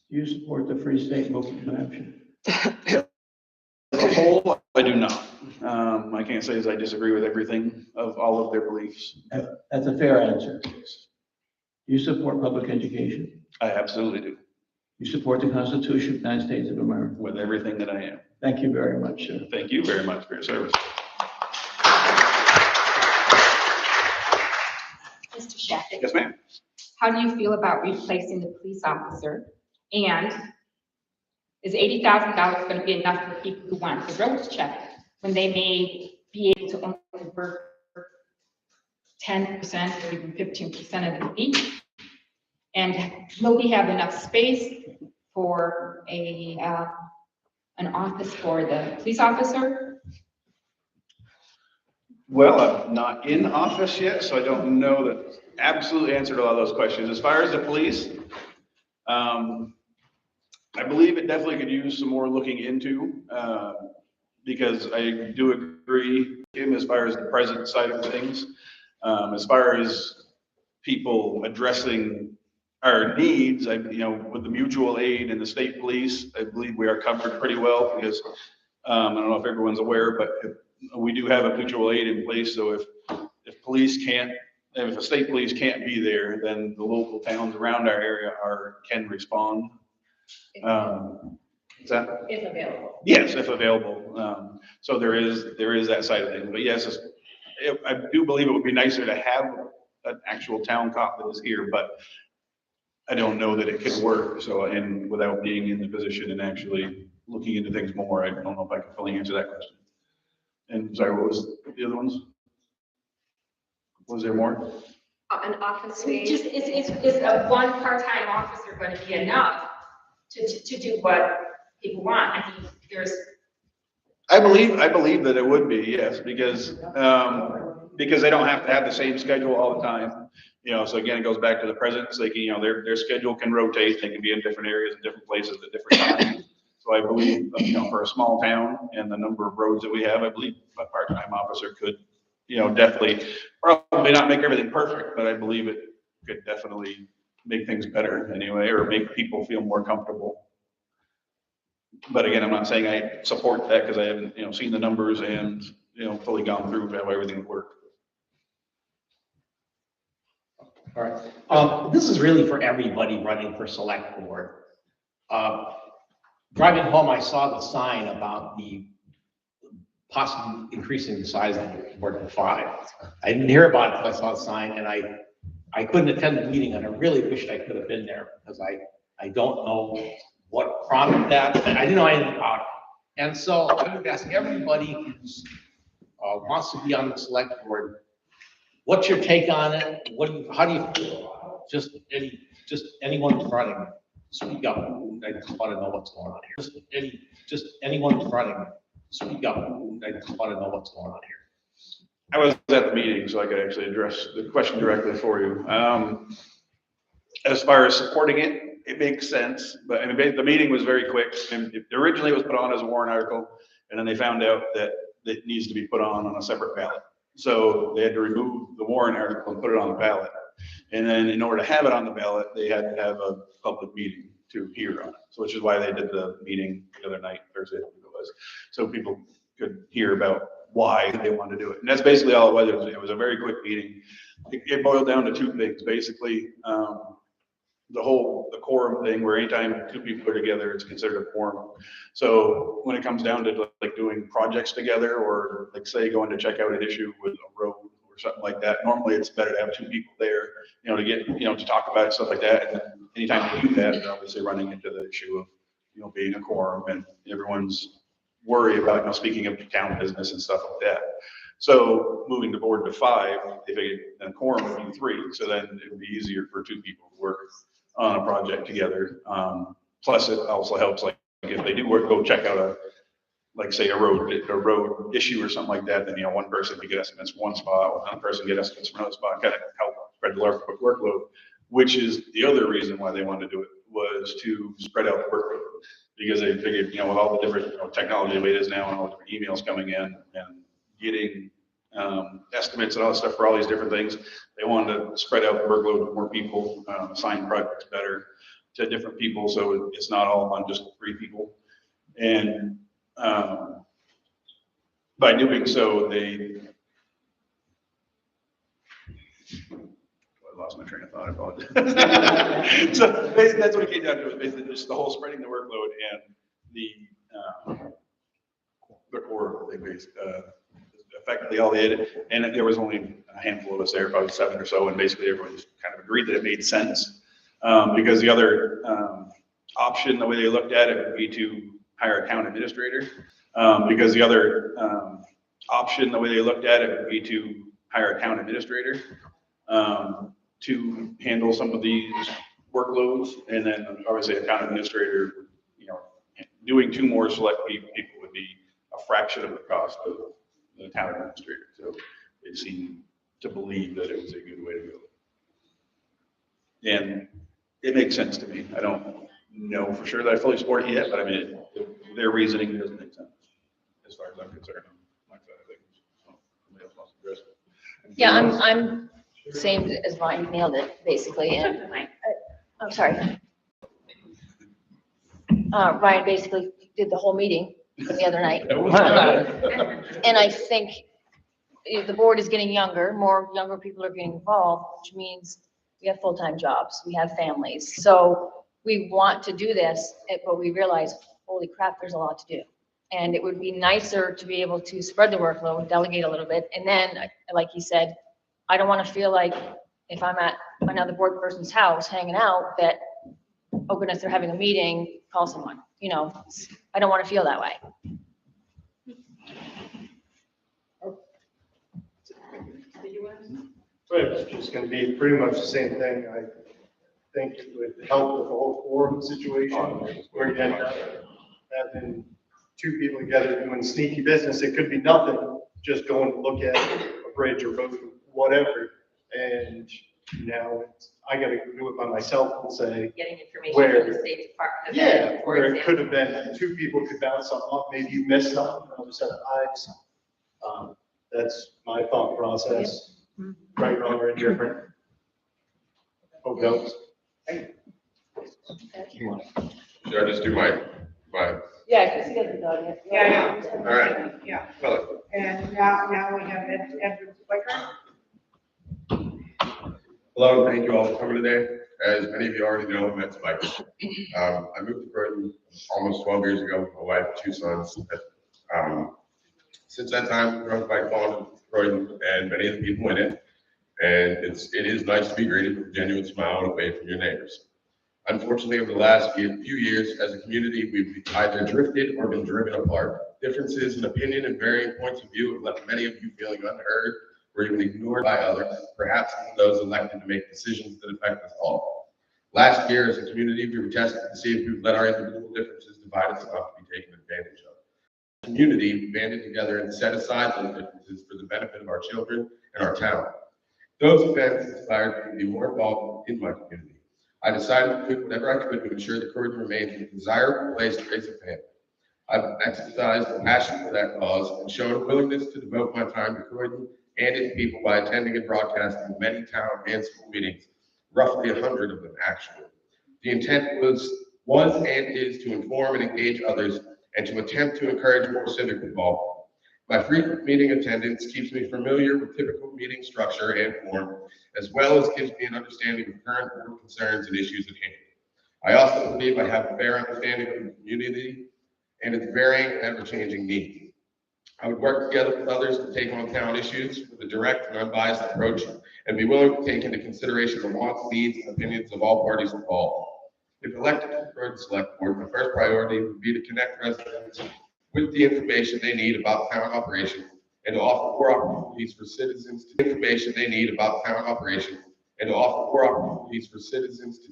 Do you support the Free State Local Convention? As a whole, I do not. I can't say as I disagree with everything of all of their beliefs. That's a fair answer. Do you support public education? I absolutely do. You support the Constitution of the United States of America? With everything that I am. Thank you very much, sir. Thank you very much for your service. Mr. Shackett? Yes, ma'am. How do you feel about replacing the police officer? And is $80,000 going to be enough for people who want the roads checked when they may be able to only work 10% or even 15% of the week? And will we have enough space for an office for the police officer? Well, I'm not in office yet, so I don't know the absolute answer to all those questions. As far as the police, I believe it definitely could use some more looking into, because I do agree with him as far as the present side of things. As far as people addressing our needs, with the mutual aid and the state police, I believe we are covered pretty well because I don't know if everyone's aware, but we do have a mutual aid in place. So if the state police can't be there, then the local towns around our area can respond. Is that? If available. Yes, if available. So there is that side of things. But yes, I do believe it would be nicer to have an actual town cop that is here, but I don't know that it could work. So, and without being in the position and actually looking into things more, I don't know if I can fully answer that question. And sorry, what was the other ones? Was there more? An office space. Just, is a one part-time officer going to be enough to do what people want? I think I believe that it would be, yes, because they don't have to have the same schedule all the time. So again, it goes back to the presence. They can, their schedule can rotate. They can be in different areas and different places at different times. So I believe, for a small town and the number of roads that we have, I believe a part-time officer could, definitely, probably not make everything perfect, but I believe it could definitely make things better anyway, or make people feel more comfortable. But again, I'm not saying I support that because I haven't, seen the numbers and, fully gone through how everything would work. All right. This is really for everybody running for select board. Driving home, I saw the sign about the possibly increasing the size of the board to 5. I didn't hear about it, but I saw the sign, and I couldn't attend the meeting, and I really wished I could have been there because I don't know what prompted that. I didn't know anything about it. And so I would ask everybody who wants to be on the select board, What's your take on it? How do you feel? Just anyone running, speak up. I just want to know what's going on here. Just anyone running, speak up. I just want to know what's going on here. I was at the meeting, so I could actually address the question directly for you. As far as supporting it, it makes sense, but I mean, the meeting was very quick, and originally it was put on as a warrant article, and then they found out that it needs to be put on a separate ballot. So they had to remove the warrant article and put it on the ballot. And then in order to have it on the ballot, they had to have a public meeting to hear on it. So which is why they did the meeting the other night, Thursday, I think it was, so people could hear about why they wanted to do it. And that's basically all it was. It was a very quick meeting. It boiled down to two things, basically. The quorum thing, where anytime two people are together, it's considered a quorum. So when it comes down to like doing projects together, or like say going to check out an issue with a road or something like that, normally it's better to have two people there, to get, to talk about it, stuff like that. And anytime you do that, you're obviously running into the issue of, being a quorum and everyone's worry about, speaking of town business and stuff like that. So moving the board to 5, if a quorum would be 3, so then it would be easier for two people to work on a project together. Plus it also helps, like if they do go check out say a road issue or something like that, then, one person could get estimates from one spot, one person get estimates from another spot, kind of help spread the workload, which is the other reason why they wanted to do it, was to spread out the workload. Because they figured, with all the different technology the way it is now and all the different emails coming in and getting estimates and all that stuff for all these different things, they wanted to spread out the workload to more people, assign projects better to different people, so it's not all on just 3 people. And by doing so, I lost my train of thought, I apologize. So basically, that's what it came down to, is basically just the whole spreading the workload and the core thing, effectively all they did. And there was only a handful of us there, probably 7 or so, and basically everyone just kind of agreed that it made sense. Because the other option, the way they looked at it, would be to hire a town administrator. Because the other option, the way they looked at it, would be to hire a town administrator to handle some of these workloads. And then obviously a town administrator, doing 2 more select people would be a fraction of the cost of the town administrator. So they seemed to believe that it was a good way to go. And it makes sense to me. I don't know for sure that I fully support it yet, but I mean, their reasoning doesn't make sense as far as I'm concerned. My side of things. So, somebody else wants to address it. Yeah, I'm same as Ryan, nailed it, basically, and I'm sorry. Ryan basically did the whole meeting the other night. And I think the board is getting younger, more younger people are getting involved, which means we have full-time jobs, we have families. So we want to do this, but we realize, holy crap, there's a lot to do. And it would be nicer to be able to spread the workload, delegate a little bit. And then, like he said, I don't want to feel like if I'm at another board person's house hanging out that, oh goodness, they're having a meeting, call someone. I don't want to feel that way. It's just going to be pretty much the same thing. I think it would help with the whole quorum situation, where you end up having 2 people together doing sneaky business. It could be nothing, just going to look at a bridge or road, whatever. And now I got to do it by myself and say, Getting information where, from the State Department. yeah, where it could have been 2 people could bounce something up, maybe you missed something, another set of eyes. That's my thought process. Right, wrong, or indifferent. Hope helps. Should I just do my? Yeah, because he doesn't know yet. Yeah, All right. yeah. Well, And now we have Edward Spiker. hello, thank you all for coming today. As many of you already know, I'm Ed Spiker. I moved to Croydon almost 12 years ago with my wife and 2 sons. Since that time, I've grown quite fond of Croydon and many of the people in it. And it is nice to be greeted with a genuine smile and a wave from your neighbors. Unfortunately, over the last few years, as a community, we've either drifted or been driven apart. Differences in opinion and varying points of view have left many of you feeling unheard, or even ignored by others, perhaps even those elected to make decisions that affect us all. Last year, as a community, we were tested to see if we would let our individual differences divide us enough to be taken advantage of. As a community, we banded together and set aside those differences for the benefit of our children and our town. Those events inspired me to be more involved in my community. I decided to do whatever I could to ensure that Croydon remains a desirable place to raise a family. I've exercised a passion for that cause and shown a willingness to devote my time to Croydon and its people by attending and broadcasting many town and school meetings, roughly 100 of them actually. The intent was and is to inform and engage others and to attempt to encourage more civic involvement. My frequent meeting attendance keeps me familiar with typical meeting structure and form, as well as gives me an understanding of current board concerns and issues at hand. I also believe I have a fair understanding of the community and its varying and ever-changing needs. I would work together with others to take on town issues with a direct and unbiased approach and be willing to take into consideration the wants, needs, and opinions of all parties involved. If elected to the Croydon Select Board, my first priority would be to connect residents with the information they need about town operations and to offer more opportunities for citizens to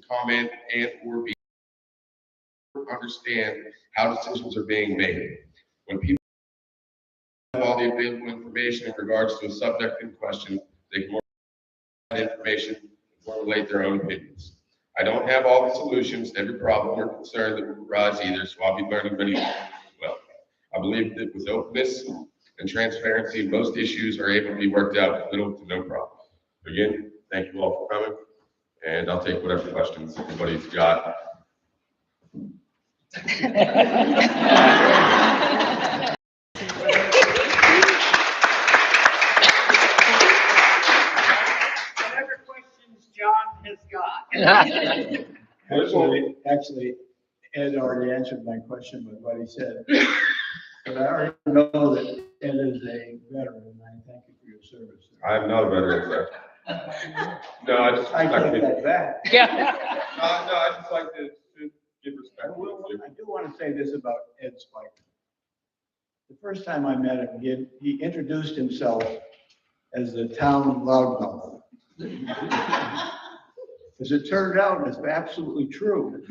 comment and or be understand how decisions are being made. When people have all the available information in regards to a subject in question, they can more information and formulate their own opinions. I don't have all the solutions to every problem or concern that will arise either, so I'll be learning many things as well. I believe that with openness and transparency, most issues are able to be worked out with little to no problem. Again, thank you all for coming, and I'll take whatever questions anybody's got. Whatever questions John has got. Actually, Ed already answered my question with what he said. But I already know that Ed is a veteran, and I thank you for your service. I'm not a veteran, sir. No, I just I like take to. that back. No, I just like to give respect. I do want to say this about Ed Spiker. The first time I met him, he introduced himself as the town loudmouth. As it turned out, it's absolutely true,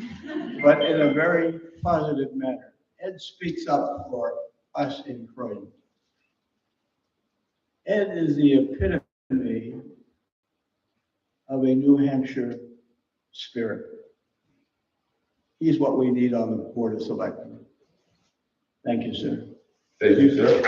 but in a very positive manner. Ed speaks up for us in Croydon. Ed is the epitome of a New Hampshire spirit. He's what we need on the Board of Selectmen. Thank you, sir. Thank you, sir.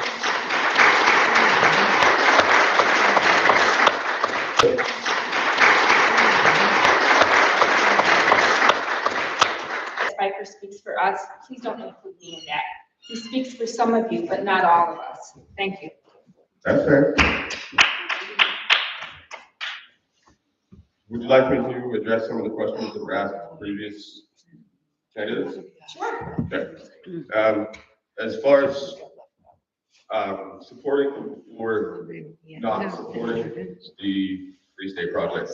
Spiker speaks for us. Please don't include me in that. He speaks for some of you, but not all of us. Thank you. That's fair. Would you like me to address some of the questions that were asked of previous candidates? Sure. Okay. As far as supporting or not supporting the Free State Project,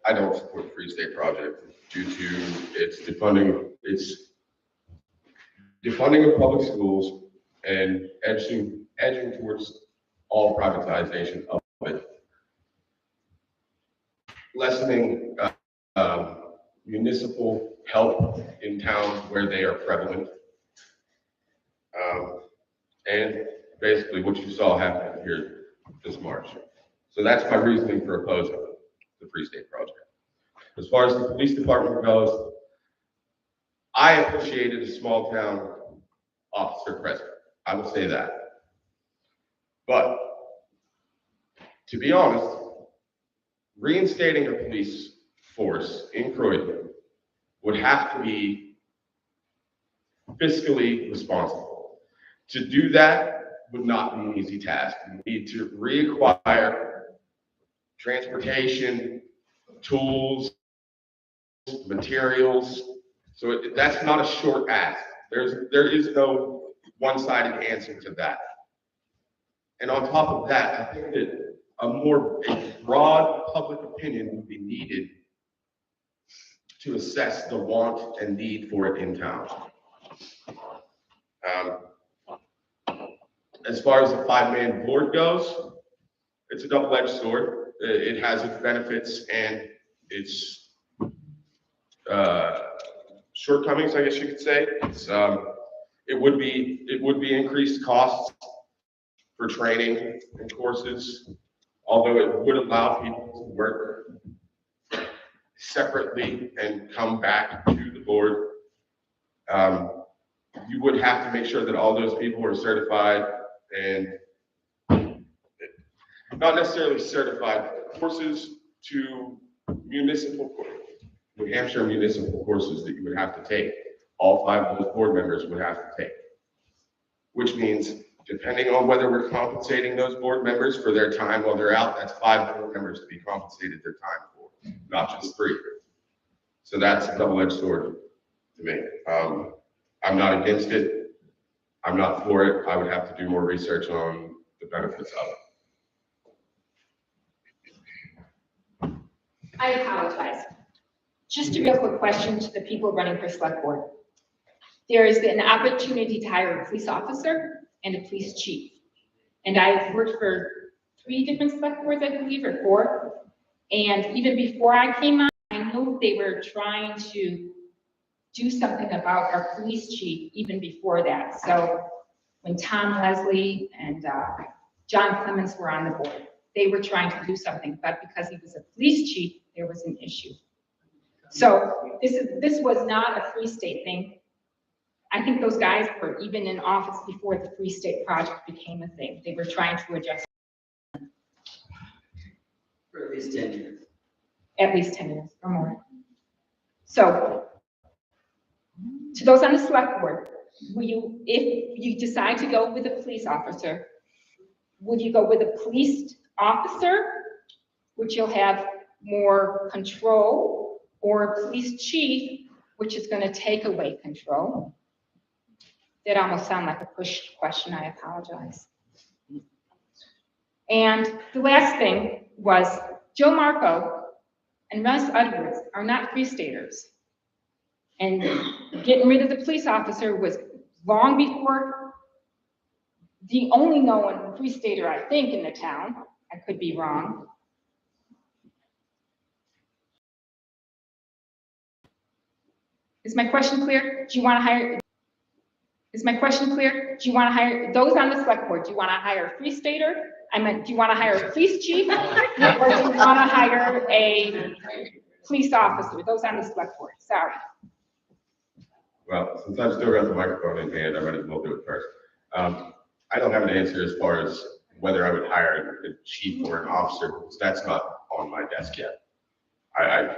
I don't support the Free State Project due to its defunding of public schools and edging towards all privatization of it, lessening municipal help in towns where they are prevalent, and basically what you saw happen here this March. So that's my reasoning for opposing the Free State Project. As far as the police department goes, I appreciated a small town officer present. I will say that. But to be honest, reinstating a police force in Croydon would have to be fiscally responsible. To do that would not be an easy task. You need to reacquire transportation, tools, materials. So that's not a short ask. There is no one-sided answer to that. And on top of that, I think that a broad public opinion would be needed to assess the want and need for it in town. As far as the 5-man board goes, it's a double-edged sword. It has its benefits and its shortcomings, I guess you could say. It would be increased costs for training and courses, although it would allow people to work separately and come back to the board. You would have to make sure that all those people are certified and not necessarily certified, courses to New Hampshire municipal courses that you would have to take. All 5 of those board members would have to take, which means depending on whether we're compensating those board members for their time while they're out, that's 5 board members to be compensated their time for, not just 3. So that's a double-edged sword to me. I'm not against it. I'm not for it. I would have to do more research on the benefits of it. I apologize. Just a real quick question to the people running for select board. There is an opportunity to hire a police officer and a police chief. And I've worked for 3 different select boards, I believe, or 4. And even before I came on, I know they were trying to do something about our police chief even before that. So when Tom Leslie and John Clemens were on the board, they were trying to do something, but because he was a police chief, there was an issue. So this was not a Free State thing. I think those guys were even in office before the Free State Project became a thing. They were trying to adjust. For at least 10 years. At least 10 years or more. So, to those on the select board, will you, if you decide to go with a police officer, would you go with a police officer, which you'll have more control, or a police chief, which is going to take away control? That almost sounds like a push question. I apologize. And the last thing was Joe Marco and Russ Edwards are not Free Staters. And getting rid of the police officer was long before the only known Free Stater, I think, in the town. I could be wrong. Is my question clear? Do you want to hire? Is my question clear? Do you want to hire those on the select board? Do you want to hire a Free Stater? I meant, do you want to hire a police chief, or do you want to hire a police officer? Those on the select board. Sorry. Well, since I've still got the microphone in hand, I might as well do it first. I don't have an answer as far as whether I would hire a chief or an officer, because that's not on my desk yet. I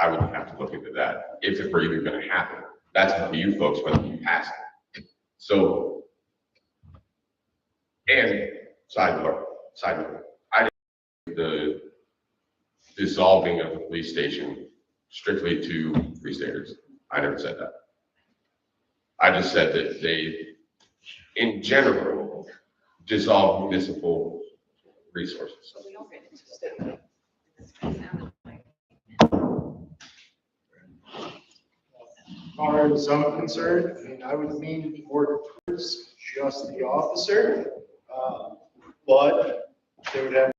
would have to look into that if it were even going to happen. That's up to you folks whether you pass it. So, and sidebar, I didn't the dissolving of the police station strictly to Free Staters. I never said that. I just said that they, in general, dissolve municipal resources. As far as I'm concerned, I mean, I would lean more towards just the officer, but there would have to be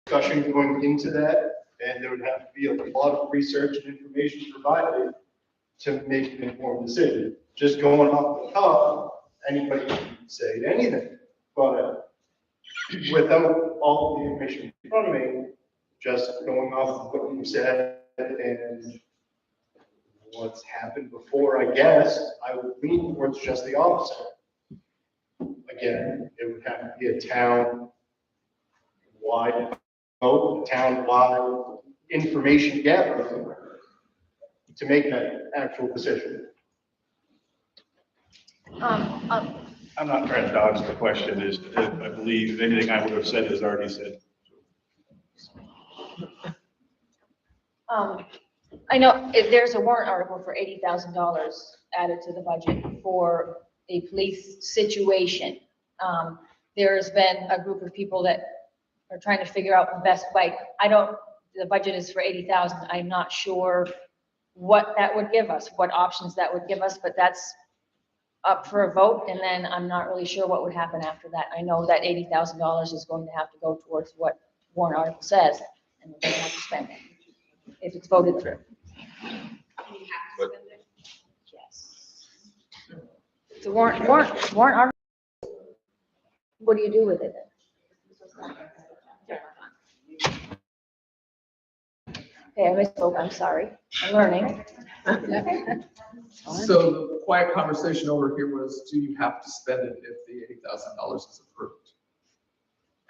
discussion going into that, and there would have to be a lot of research and information provided to make an informed decision. Just going off the cuff, anybody can say anything, but without all the information in front of me, just going off of what you said and what's happened before, I guess, I would lean towards just the officer. Again, it would have to be a town-wide vote, town-wide information gathering to make that actual decision. I'm not trying to dodge the question, I believe anything I would have said is already said. I know there's a warrant article for $80,000 added to the budget for a police situation. There's been a group of people that are trying to figure out the best way. The budget is for 80,000. I'm not sure what that would give us, what options that would give us, but that's up for a vote, and then I'm not really sure what would happen after that. I know that $80,000 is going to have to go towards what warrant article says, and we're gonna have to spend it if it's voted through. Yes. It's a warrant article. What do you do with it then? Okay, I misspoke, I'm sorry, I'm learning. So the quiet conversation over here was, do you have to spend it if the $80,000 is approved?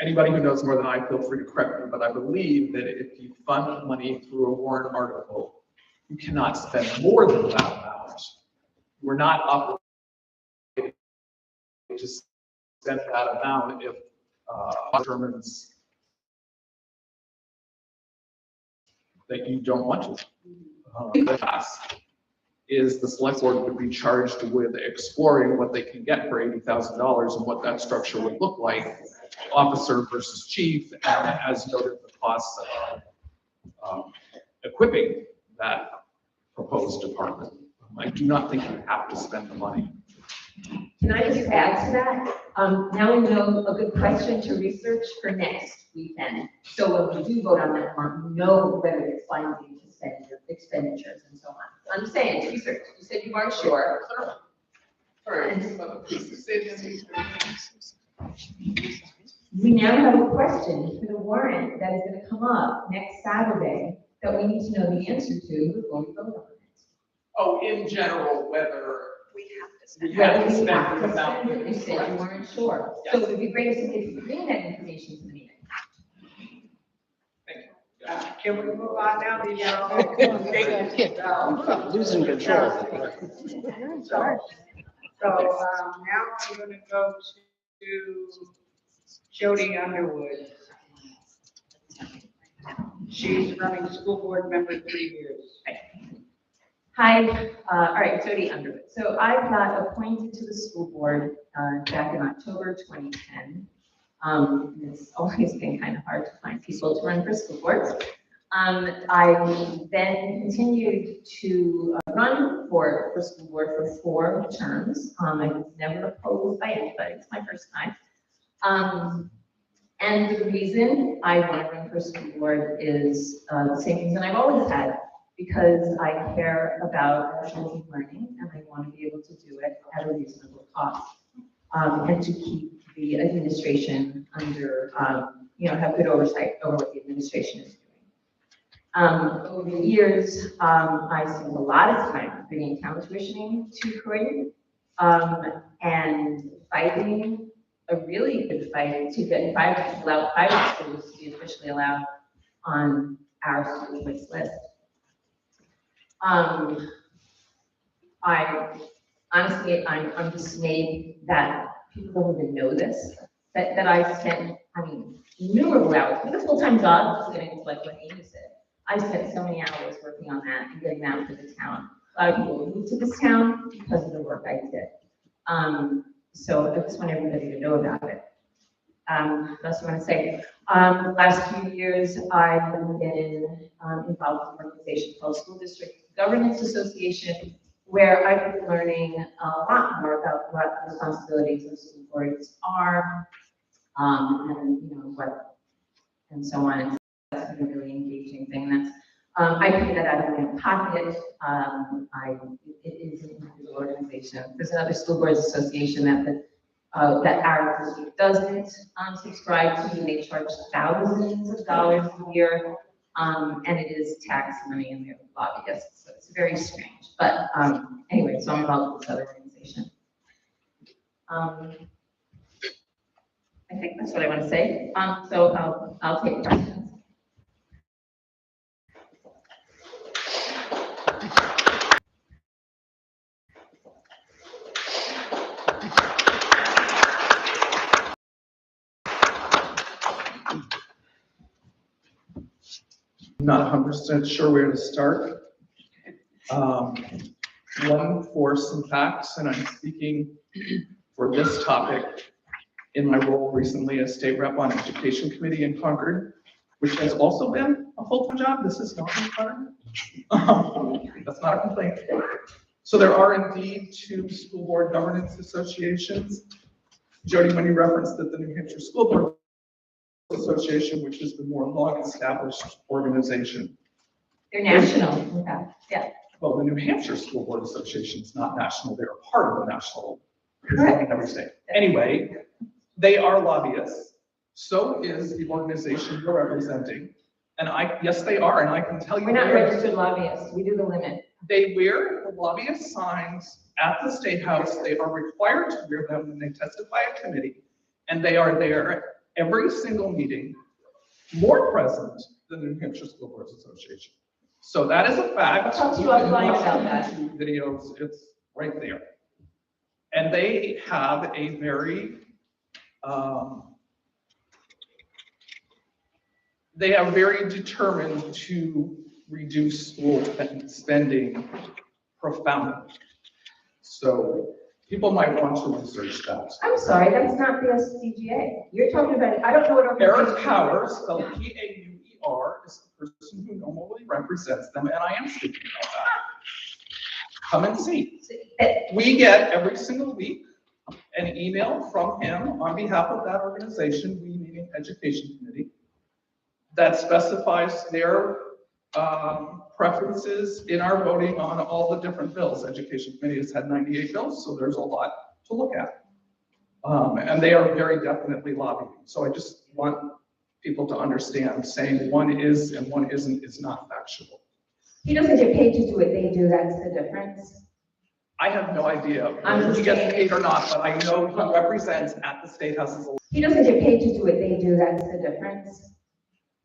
Anybody who knows more than I, feel free to correct me, but I believe that if you fund money through a warrant article, you cannot spend more than that amount. We're not obligated to spend that amount if determines that you don't want to. The task is the select board would be charged with exploring what they can get for $80,000 and what that structure would look like, officer versus chief, and as noted, the costs of equipping that proposed department. I do not think you have to spend the money. Can I just add to that? Now we know a good question to research for next weekend. So when we do vote on that, we know whether it's binding to spend your expenditures and so on. I'm saying research. You said you weren't sure. We now have a question for the warrant that is going to come up next Saturday that we need to know the answer to before we vote on it. Oh, in general, whether We have to spend. have to We spend have the to amount. spend it. You said you weren't sure. So it would be great if you could bring that information to the meeting. Can we move on now? Losing control. So, now I'm gonna go to Jody Underwood. She's running school board member 3 years. Hi, all right, Jody Underwood. So I got appointed to the school board back in October 2010. It's always been kind of hard to find people to run for school boards. I then continued to run for school board for 4 terms. I was never opposed by anybody. It's my first time. And the reason I want to run for school board is the same reason I've always had, because I care about our children's learning and I want to be able to do it at a reasonable cost. And to keep the administration under, have good oversight over what the administration is doing. Over the years, I spent a lot of time bringing town tuitioning to Croydon and fighting a really good fight to get private schools to be officially allowed on our school choice list. I'm dismayed that people don't even know this, that I spent, innumerable hours, with a full-time job, just getting into like what Amy said. I spent so many hours working on that and getting that for the town. A lot of people moved to this town because of the work I did. So I just want everybody to know about it. What else do you want to say? The last few years, I've been involved with an organization called School District Governance Association, where I've been learning a lot more about what the responsibilities of school boards are, and so on. And that's been a really engaging thing. That's I pay that out of my own pocket. It is an individual organization. There's another school boards association that our district doesn't subscribe to, and they charge thousands of dollars a year, and it is tax money and they're lobbyists, so it's very strange. But anyway, so I'm involved with this other organization. I think that's what I want to say. So I'll take questions. I'm not 100% sure where to start. One, for some facts, and I'm speaking for this topic in my role recently as state rep on education committee in Concord, which has also been a full-time job. This is not a requirement. That's not a complaint. So there are indeed two school board governance associations. Jody, when you referenced that the New Hampshire School Board Association, which is the more long-established organization. They're national, in fact, yeah. Well, the New Hampshire School Board Association is not national, they're a part of the national. Correct. Every state. Anyway, they are lobbyists. So is the organization you're representing. And yes, they are, and I can tell you. We're not registered lobbyists, we do the limit. They wear the lobbyist signs at the State House. They are required to wear them when they testify at committee. And they are there every single meeting, more present than the New Hampshire School Boards Association. So that is a fact. I'll talk to you offline about that. Videos, it's right there. And they have a very, they are very determined to reduce school spending profoundly. So people might want to research that. I'm sorry, that's not the SCGA. You're talking about, I don't know what organization. Eric Powers, spelled P-A-U-E-R, is the person who normally represents them, and I am speaking about that. Come and see. We get every single week an email from him on behalf of that organization, we meaning Education Committee, that specifies their preferences in our voting on all the different bills. Education Committee has had 98 bills, so there's a lot to look at. And they are very definitely lobbying. So I just want people to understand saying one is and one isn't is not factual. He doesn't get paid to do what they do, that's the difference. I have no idea whether he gets paid or not, but I know he represents at the State House. He doesn't get paid to do what they do, that's the difference.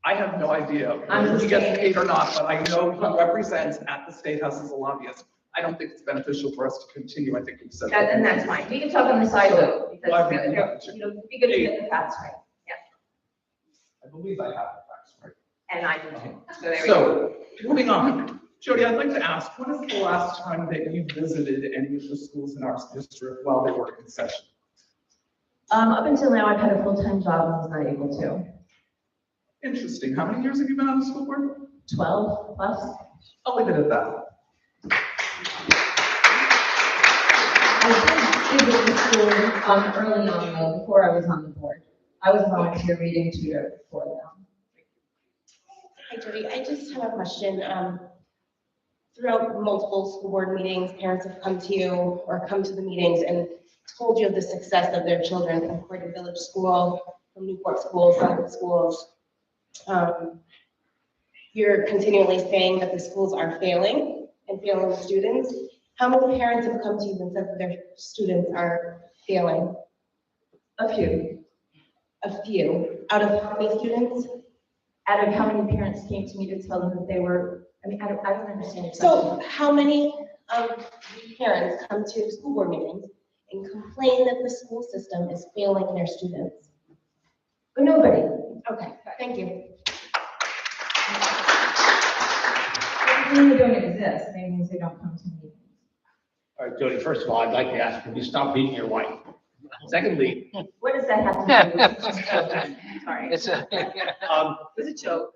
I have no idea whether he gets paid or not, but I know he represents at the State House as a lobbyist. I don't think it's beneficial for us to continue. I think we've said that. And that's fine. We can talk on the side though, because it'd be good to get the facts right. Yeah. I believe I have the facts right. And I do too. So there we go. So moving on. Jody, I'd like to ask, when is the last time that you visited any of the schools in our district while they were in session? Up until now, I've had a full-time job and was not able to. Interesting. How many years have you been on the school board? 12 plus. I'll leave it at that. I did visit the school early on though, before I was on the board. I was a volunteer reading tutor before them. Hi Jody, I just have a question. Throughout multiple school board meetings, parents have come to you or come to the meetings and told you of the success of their children from Croydon Village School, from Newport schools, Sunday schools. You're continually saying that the schools are failing and failing students. How many parents have come to you and said that their students are failing? A few. A few. Out of how many students? Out of how many parents came to me to tell them that they were, I mean, I don't understand your question. So how many of the parents come to school board meetings and complain that the school system is failing their students? Nobody. Okay, thank you. They don't exist, that means they don't come to me. All right, Jody, first of all, I'd like to ask, have you stopped beating your wife? Secondly. What does that have to do with? Sorry. It's a, It's a joke.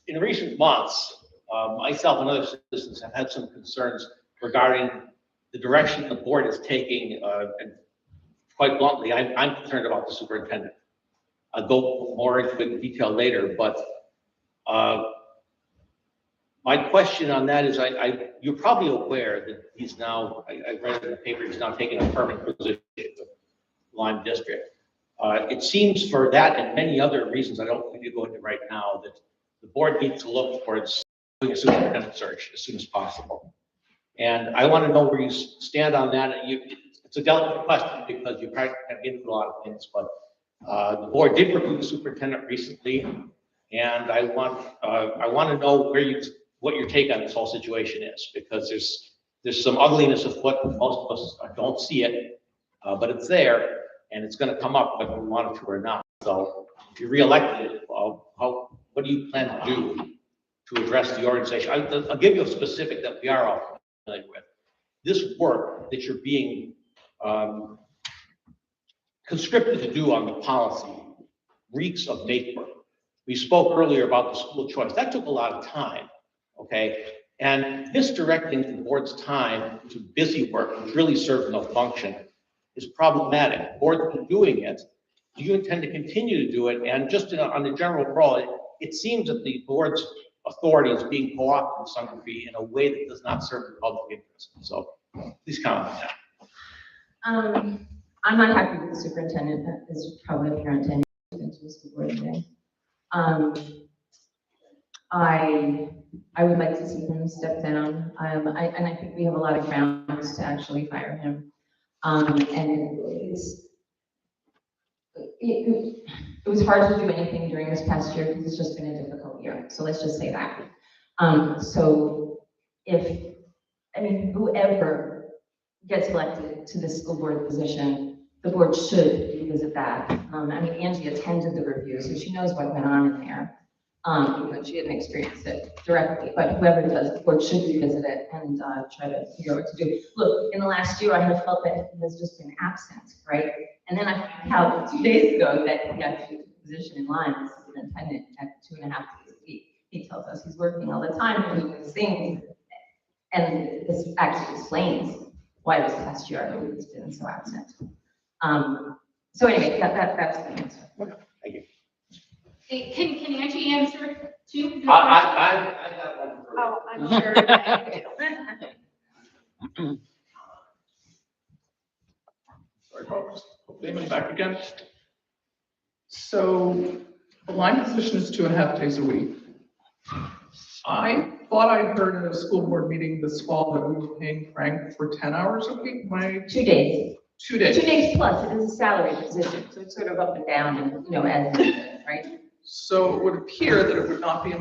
In recent months, myself and other citizens have had some concerns regarding the direction the board is taking, and quite bluntly, I'm concerned about the superintendent. I'll go more into it in detail later, but my question on that is, you're probably aware that he's now, I read in the paper, he's now taking a permanent position with Lyme District. It seems for that and many other reasons, I don't need to go into right now, that the board needs to look towards doing a superintendent search as soon as possible. And I want to know where you stand on that. It's a delicate question because you probably have been through a lot of things, but the board did recruit a superintendent recently, and I want to know what your take on this whole situation is, because there's some ugliness afoot. Most of us don't see it, but it's there, and it's going to come up whether we want it to or not. So if you're reelected, what do you plan to do to address the organization? I'll give you a specific that we are all familiar with. This work that you're being conscripted to do on the policy reeks of bait work. We spoke earlier about the school choice. That took a lot of time, okay? And misdirecting the board's time to busy work, which really serves no function, is problematic. Board's been doing it. Do you intend to continue to do it? And just on the general role, it seems that the board's authority is being co-opted to some degree in a way that does not serve the public interest. So please comment on that. I'm not happy with the superintendent, that is probably apparent to anyone into the school board today. I would like to see him step down. And I think we have a lot of grounds to actually fire him. And it was hard to do anything during this past year because it's just been a difficult year. So let's just say that. So whoever gets elected to the school board position, the board should revisit that. Angie attended the review, so she knows what went on in there. Even though she didn't experience it directly, but whoever does, the board should revisit it and try to figure out what to do. Look, in the last year, I have felt that he has just been absent, right? And then I found out 2 days ago that he actually took a position in line as superintendent at 2.5 days a week. He tells us he's working all the time and doing these things. And this actually explains why this past year he's been so absent. So anyway, that's the answer. Thank you. Hey, can Angie answer too? I got one. Oh, I'm sure. that you do. Sorry, folks. Damon back again. So the line position is 2.5 days a week. I thought I heard in a school board meeting this fall that we were paying Frank for 10 hours a week. 2 days. 2 days. 2 days plus, it is a salary position, so it's sort of up and down and, as needed, right? So it would appear that it would not be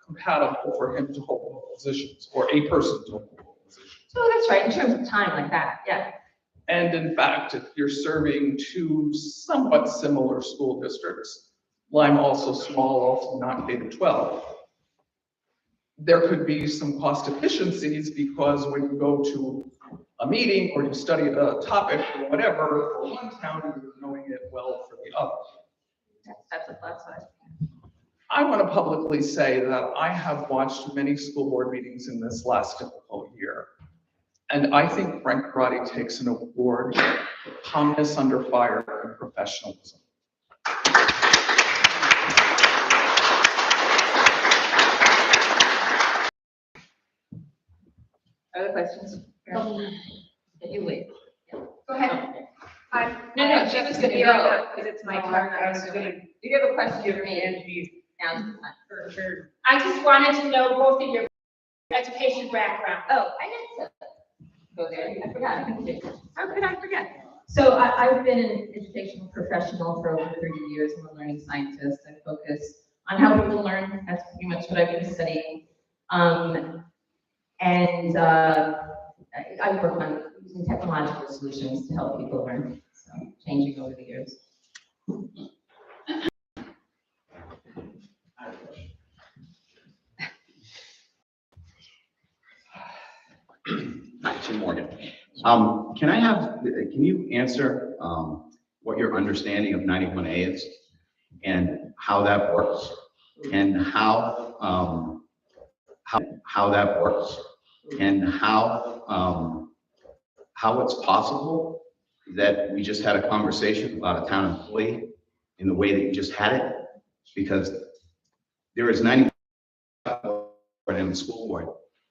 compatible for him to hold both positions, or a person to hold both positions. So that's right, in terms of time like that, yeah. And in fact, if you're serving two somewhat similar school districts, Lyme also small, also not K-12, there could be some cost efficiencies because when you go to a meeting or you study a topic or whatever, for one town, you're knowing it well for the other. That's a plus side. I want to publicly say that I have watched many school board meetings in this last difficult year. And I think Frank Karate takes an award for calmness under fire and professionalism. Other questions? You wait. Go ahead. No, she was gonna go, because it's my turn. I was gonna. You have a question for me? Angie. For sure. I just wanted to know both of your education background. Oh, I meant to go there. I forgot. How could I forget? So I've been an educational professional for over 30 years. I'm a learning scientist. I focus on how people learn. That's pretty much what I've been studying. I work on using technological solutions to help people learn. So changing over the years. Hi, Tim Morgan. Can you answer what your understanding of 91A is and how that works and how that works and how it's possible that we just had a conversation about a town employee in the way that you just had it? Because there is 91 in the school board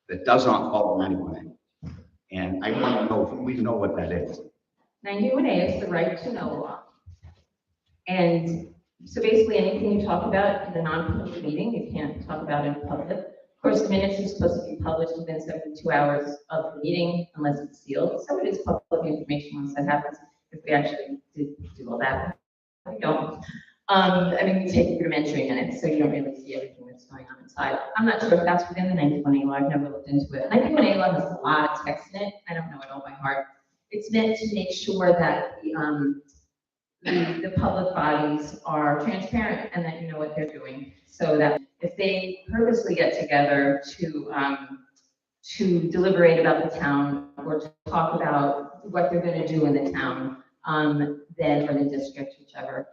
that does not follow 91A. And I want to know if we know what that is. 91A is the right to know law. And so basically anything you talk about in a non-public meeting, you can't talk about in public. Of course, the minutes are supposed to be published within 72 hours of the meeting unless it's sealed. So it is public information once that happens, if we actually did do all that. We don't. We take rudimentary minutes, so you don't really see everything that's going on inside. I'm not sure if that's within the 91A law. I've never looked into it. 91A law has a lot of text in it. I don't know it all by heart. It's meant to make sure that the public bodies are transparent and that you know what they're doing, so that if they purposely get together to deliberate about the town or to talk about what they're going to do in the town, then or the district, whichever.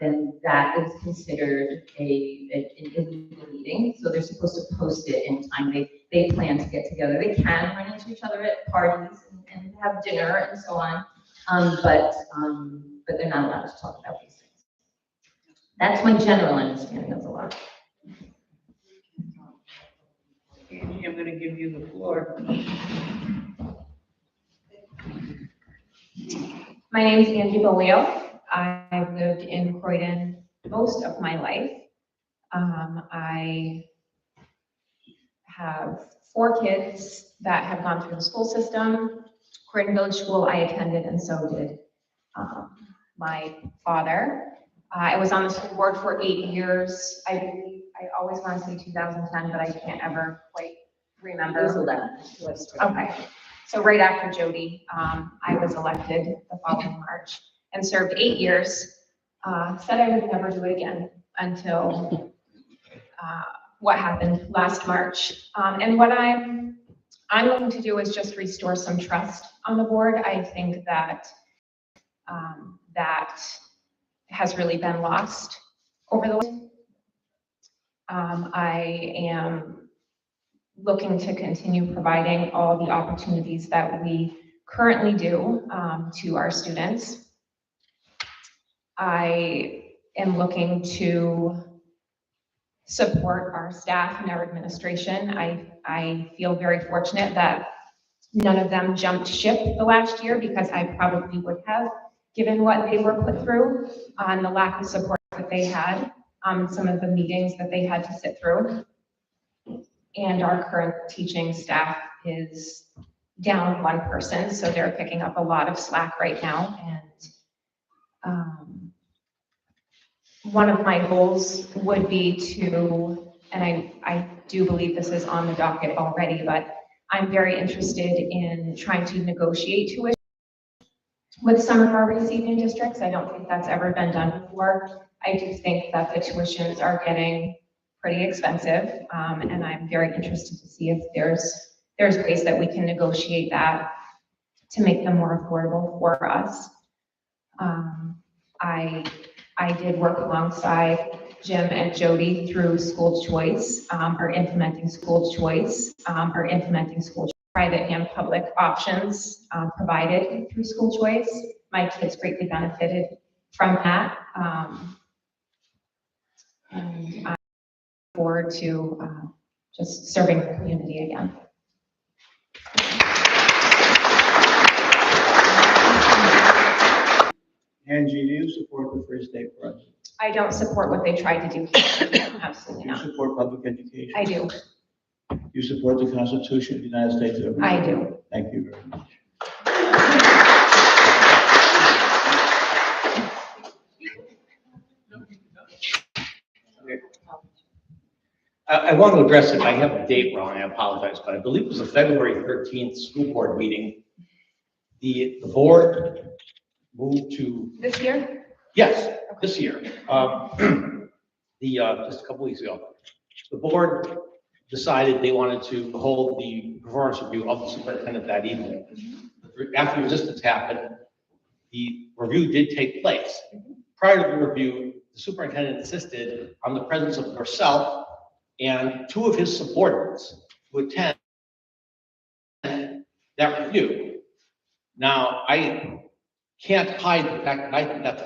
then that is considered an illegal meeting. So they're supposed to post it in time. They plan to get together. They can run into each other at parties and have dinner and so on. But they're not allowed to talk about these things. That's my general understanding of the law. Angie, I'm gonna give you the floor. My name is Angie Bolio. I've lived in Croydon most of my life. I have 4 kids that have gone through the school system. Croydon Village School I attended, and so did my father. I was on the school board for 8 years. I believe, I always want to say 2010, but I can't ever quite remember. Okay. So right after Jody, I was elected the following March and served 8 years. Said I would never do it again until what happened last March. And what I'm looking to do is just restore some trust on the board. I think that that has really been lost over the last. I am looking to continue providing all the opportunities that we currently do to our students. I am looking to support our staff and our administration. I feel very fortunate that none of them jumped ship the last year, because I probably would have, given what they were put through on the lack of support that they had, some of the meetings that they had to sit through. And our current teaching staff is down 1 person, so they're picking up a lot of slack right now. And one of my goals would be to, and I do believe this is on the docket already, but I'm very interested in trying to negotiate tuition with some of our receiving districts. I don't think that's ever been done before. I do think that the tuitions are getting pretty expensive, and I'm very interested to see if there's ways that we can negotiate that to make them more affordable for us. I did work alongside Jim and Jody through school choice, or implementing school choice, private and public options provided through school choice. My kids greatly benefited from that. And I look forward to just serving the community again. Angie, do you support the Free State Project? I don't support what they tried to do here. Absolutely Do you not. support public education? I do. Do you support the Constitution of the United States of America? I do. Thank you very much. I want to address it. I have the date wrong. I apologize, but I believe it was a February 13th school board meeting. The board moved to. This year? Yes, this year. Just a couple weeks ago, the board decided they wanted to hold the performance review of the superintendent that evening. After resistance happened, the review did take place. Prior to the review, the superintendent insisted on the presence of herself and 2 of his subordinates to attend that review. Now, I can't hide the fact that I think that's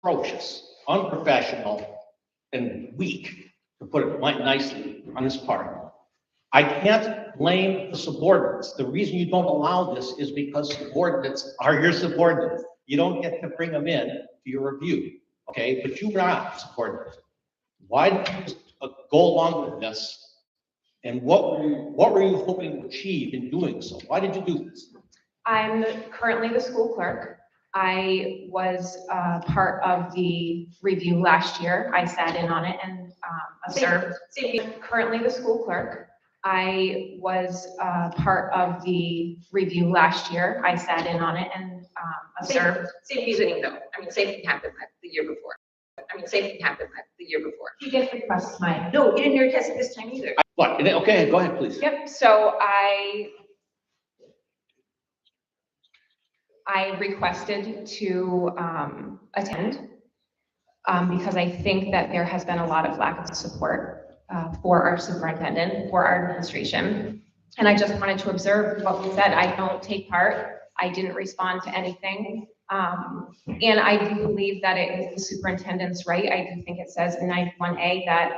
atrocious, unprofessional, and weak, to put it nicely, on his part. I can't blame the subordinates. The reason you don't allow this is because subordinates are your subordinates. You don't get to bring them in to your review, okay? But you're not subordinates. Why did you just go along with this? And what were you hoping to achieve in doing so? Why did you do this? I'm currently the school clerk. I was part of the review last year. I sat in on it and observed. Currently the school clerk. I was part of the review last year. I sat in on it and observed. Same reasoning though. I mean, same thing happened the year before. You get requests mine. No, you didn't hear a test this time either. What? Okay, go ahead, please. Yep, so I requested to attend. because I think that there has been a lot of lack of support for our superintendent, for our administration. And I just wanted to observe what was said. I don't take part. I didn't respond to anything. And I do believe that it is the superintendent's right. I do think it says in 91A that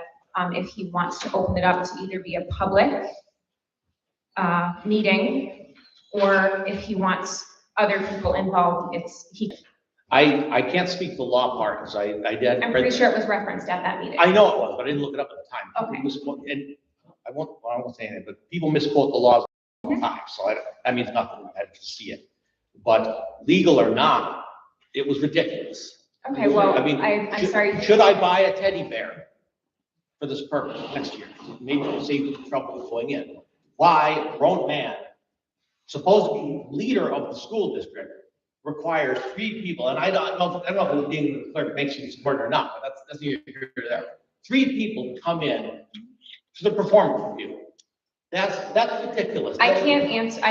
if he wants to open it up to either be a public meeting, or if he wants other people involved, I can't speak the law part, because I did. I'm pretty sure it was referenced at that meeting. I know it was, but I didn't look it up at the time. Okay. People misquote- And I won't say anything, but people misquote the laws all the time, so that means nothing. I had to see it. But legal or not, it was ridiculous. Okay, well, I mean, I'm sorry. Should I buy a teddy bear for this purpose next year? Maybe it'll save you the trouble of going in. Why, a grown man, supposed to be leader of the school district, requires 3 people, and I don't know if being the clerk makes you support or not, but that's neither here nor there. 3 people to come in to the performance review. That's ridiculous. I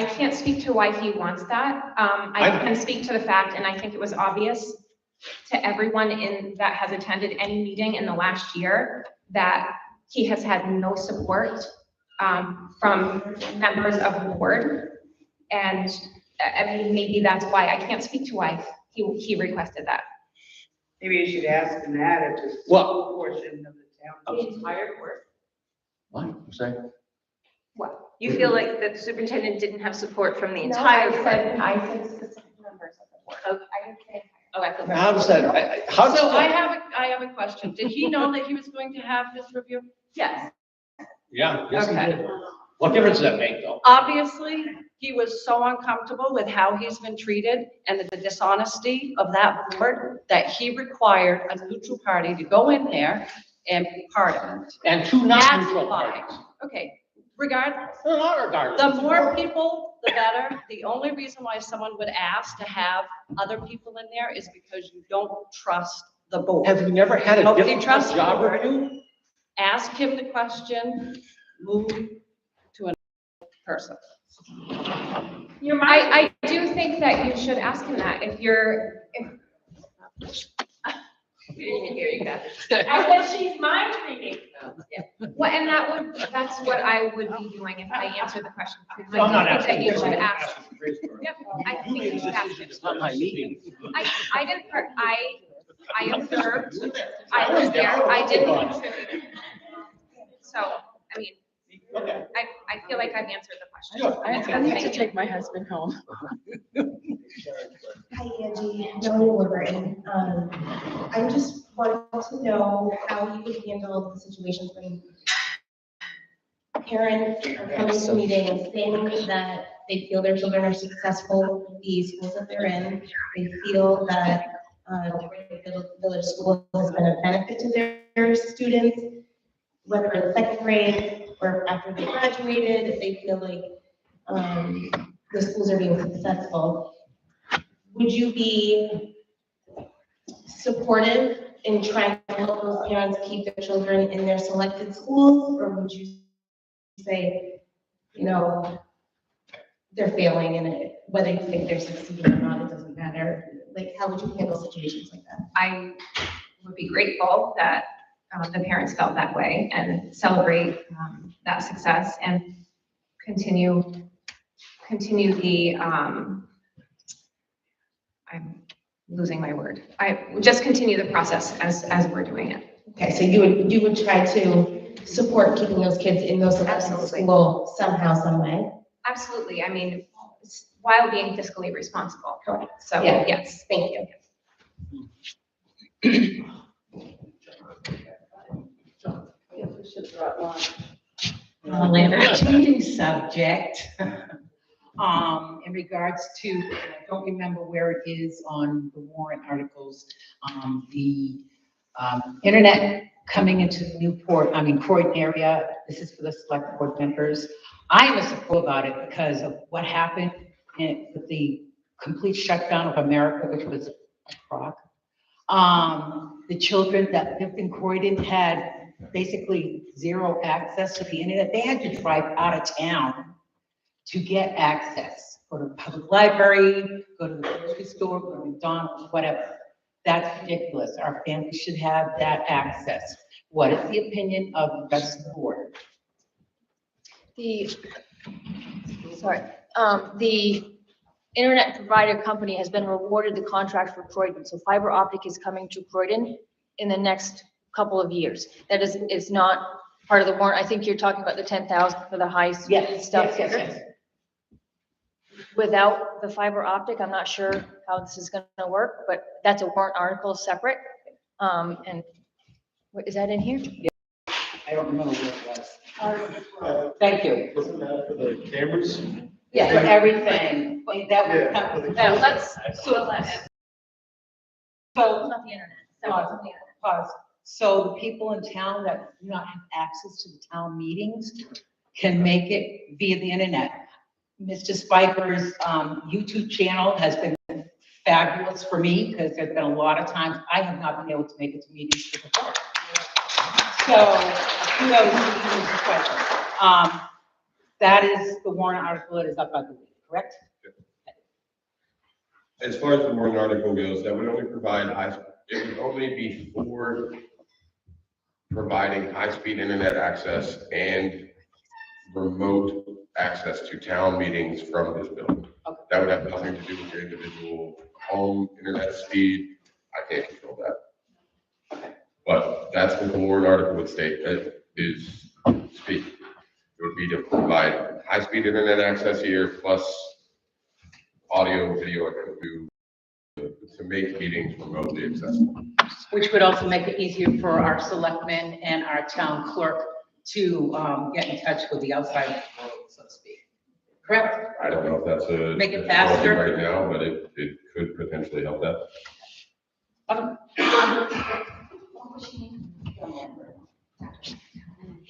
can't speak to why he wants that. I can speak to the fact, and I think it was obvious to everyone that has attended any meeting in the last year, that he has had no support from members of the board. And I mean, maybe that's why. I can't speak to why he requested that. Maybe you should ask him that at the school portion of the town. The entire board. What? I'm sorry? What? You feel like the superintendent didn't have support from the No, entire I board? said specific members of the board. Okay. I didn't say. Okay. How does that, how's So I that? have a question. Did he know that he was going to have this review? Yes. Yeah, yes, he Okay. did. What difference does that make, though? Obviously, he was so uncomfortable with how he's been treated and the dishonesty of that board that he required a neutral party to go in there and be part of it. And 2 not That's neutral why. parties. Okay, regardless. No, not regardless. The more people, the better. The only reason why someone would ask to have other people in there is because you don't trust the board. Have you never had a Nobody difficult trusts the job board. review? Ask him the question, move to another person. I do think that you should ask him that if Here you go. I said she's mind reading. Well, and that's what I would be doing if I answered the question. No, I'm not I think that asking. you should ask. Asking Grace for it. Yep, I You think made you the should ask. decision, it's not my meeting. I didn't, I observed, I was there, I didn't contribute. So, I mean, I feel like I've answered the question. I need to Thank you. take my husband home. Hi Angie, Melanie Warburton. I just wanted to know how you would handle the situations when parents are coming to meetings saying that they feel their children are successful with the schools that they're in. They feel that the village school has been a benefit to their students, whether in second grade or after they graduated. They feel like the schools are being successful. Would you be supportive in trying to help those parents keep their children in their selected schools? Or would you say, you know, they're failing in it, whether you think they're succeeding or not, it doesn't matter? Like, how would you handle situations like that? I would be grateful that the parents felt that way and celebrate that success and continue the, I'm losing my word. I just continue the process as we're doing it. Okay, so you would try to support keeping those kids in those selected school somehow, some way? Absolutely. I mean, while being fiscally responsible. Correct. So, Yeah. yes. Thank you. Changing subject, in regards to, I don't remember where it is on the warrant articles, the internet coming into Croydon area. This is for the select board members. I am a supporter about it because of what happened with the complete shutdown of America, which was a crock. The children that lived in Croydon had basically zero access to the internet. They had to drive out of town to get access. Go to the public library, go to the grocery store, go to McDonald's, whatever. That's ridiculous. Our families should have that access. What is the opinion of the rest of the board? The, sorry, the internet provider company has been awarded the contract for Croydon, so fiber optic is coming to Croydon in the next couple of years. That is, it's not part of the warrant. I think you're talking about the 10,000 for the high speed Yes, stuff. yes. Without the fiber optic, I'm not sure how this is gonna work, but that's a warrant article separate. And what, is that in here? I don't remember what it was. Thank you. Wasn't that for the cameras? Yeah, for everything. That would come. Yeah, let's, so let's, So, not the internet. So, pause, pause. So the people in town that do not have access to the town meetings can make it via the internet. Mr. Spiker's YouTube channel has been fabulous for me because there's been a lot of times I have not been able to make it to meetings because of work. So, kudos to Mr. Spiker. That is the warrant article that is up, I believe, correct? As far as the warrant article goes, that would only provide it would only be for providing high-speed internet access and remote access to town meetings from this building. Okay. That would have nothing to do with your individual home internet speed. I can't control that. Okay. But that's what the warrant article would state, is speak. It would be to provide high-speed internet access here, plus audio, video, and to make meetings remotely accessible. Which would also make it easier for our selectmen and our town clerk to get in touch with the outside world, so to speak. Correct? I don't know if that's a. Make it a faster? right now, but it could potentially help that.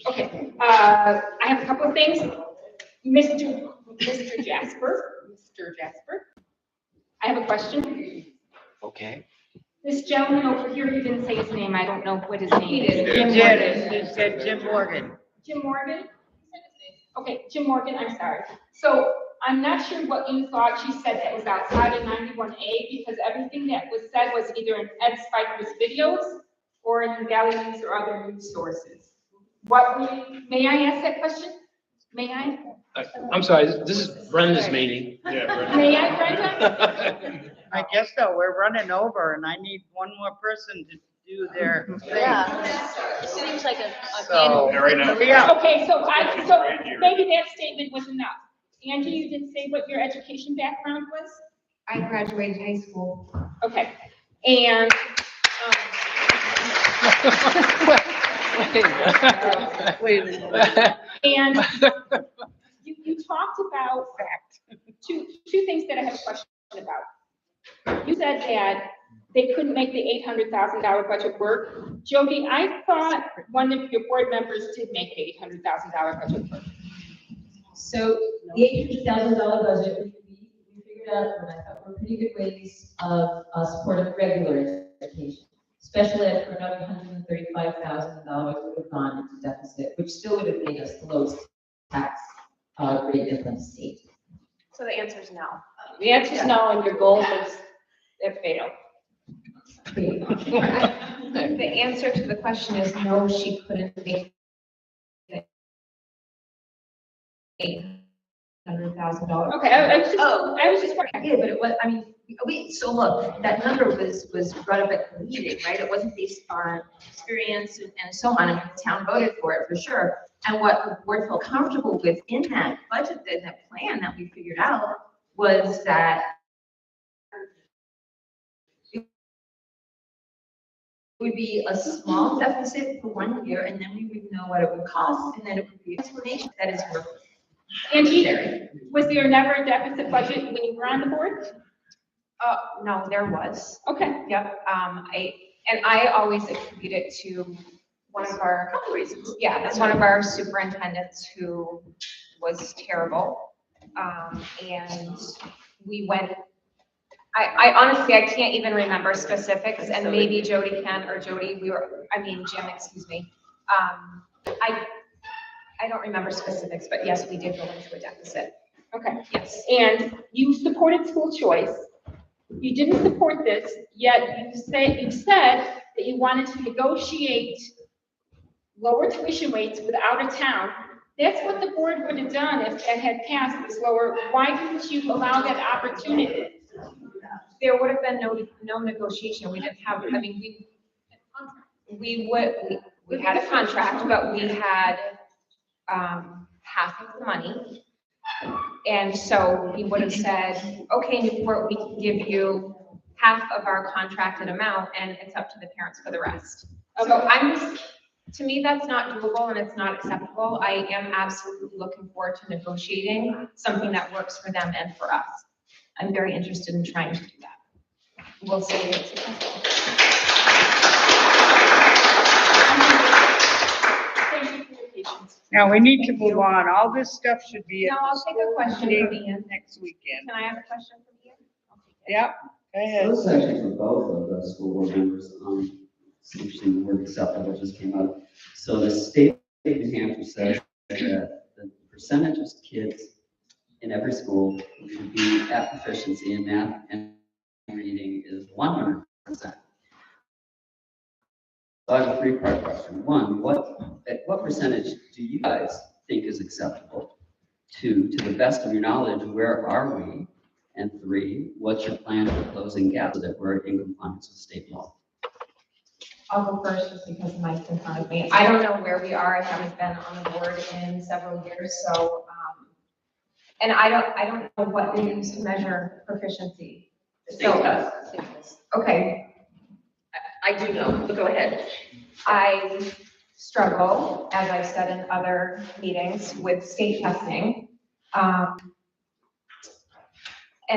Okay, I have a couple of things. Mr. Jasper, I have a question. Okay. This gentleman over here, you didn't say his name, I don't know what his name is. Jim Morgan. You said Jim Morgan. Jim Morgan? Okay, Jim Morgan, I'm sorry. So I'm not sure what you thought she said that was outside of 91A, because everything that was said was either in Ed Spiker's videos or in Valley News or other news sources. May I ask that question? May I? I'm sorry, this is Brenda's meeting. May I, Brenda? I guess so. We're running over and I need one more person to do their thing. Yeah, it seems like a So, Yeah, right now. hurry up. Okay, so maybe that statement was enough. Angie, you didn't say what your education background was? I graduated high school. Okay, and, Wait a minute. and you talked about two things that I have a question about. You said that they couldn't make the $800,000 budget work. Jody, I thought one of your board members did make the $800,000 budget work. So the $800,000 budget, we figured out what I thought were pretty good ways of supporting regular education. Special ed for another $135,000 would have gone into deficit, which still would have made us the lowest tax rate in the state. So the answer is no. The answer is no, and your goal was, it failed. The answer to the question is no, she couldn't make $800,000. Okay, I was just. Yeah, but it was, I mean, so look, that number was brought up at the meeting, right? It wasn't based on experience and so on. I mean, the town voted for it for sure. And what the board felt comfortable with in that budget, that plan that we figured out was that it would be a small deficit for 1 year, and then we would know what it would cost, and then it would be an explanation that is worth. Angie, was there never a deficit budget when you were on the board? No, there was. Okay. Yep. I always attribute it to one of our, Couple reasons. yeah, that's one of our superintendents who was terrible. And we went, I honestly, I can't even remember specifics, and maybe Jody can, or Jody, Jim, excuse me. I don't remember specifics, but yes, we did go into a deficit. Okay. Yes. And you supported school choice. You didn't support this, yet you said that you wanted to negotiate lower tuition rates with out of town. That's what the board would have done if it had passed this lower. Why didn't you allow that opportunity? There would have been no negotiation. We didn't have, I mean, we had a contract, but we had, half of the money. And so we would have said, okay, Newport, we can give you half of our contracted amount and it's up to the parents for the rest. So to me, that's not doable and it's not acceptable. I am absolutely looking forward to negotiating something that works for them and for us. I'm very interested in trying to do that. We'll see if it's successful. Now, we need to move on. All this stuff should be. No, I'll take a question from Ian. Next weekend. Can I have a question from Ian? Yep, go ahead. This is actually for both of the school board members. It's interesting, the word acceptable just came up. So the state of New Hampshire says that the percentage of kids in every school who should be at proficiency in math and reading is 100%. So I have a three-part question. One, what percentage do you guys think is acceptable? Two, to the best of your knowledge, where are we? And three, what's your plan for closing gaps so that we're in compliance with state law? I'll go first just because the mic's in front of me. I don't know where we are. I haven't been on the board in several years, so, and I don't know what they use to measure proficiency. State test. Okay. I do know, but go ahead. I struggle, as I've said in other meetings, with state testing. And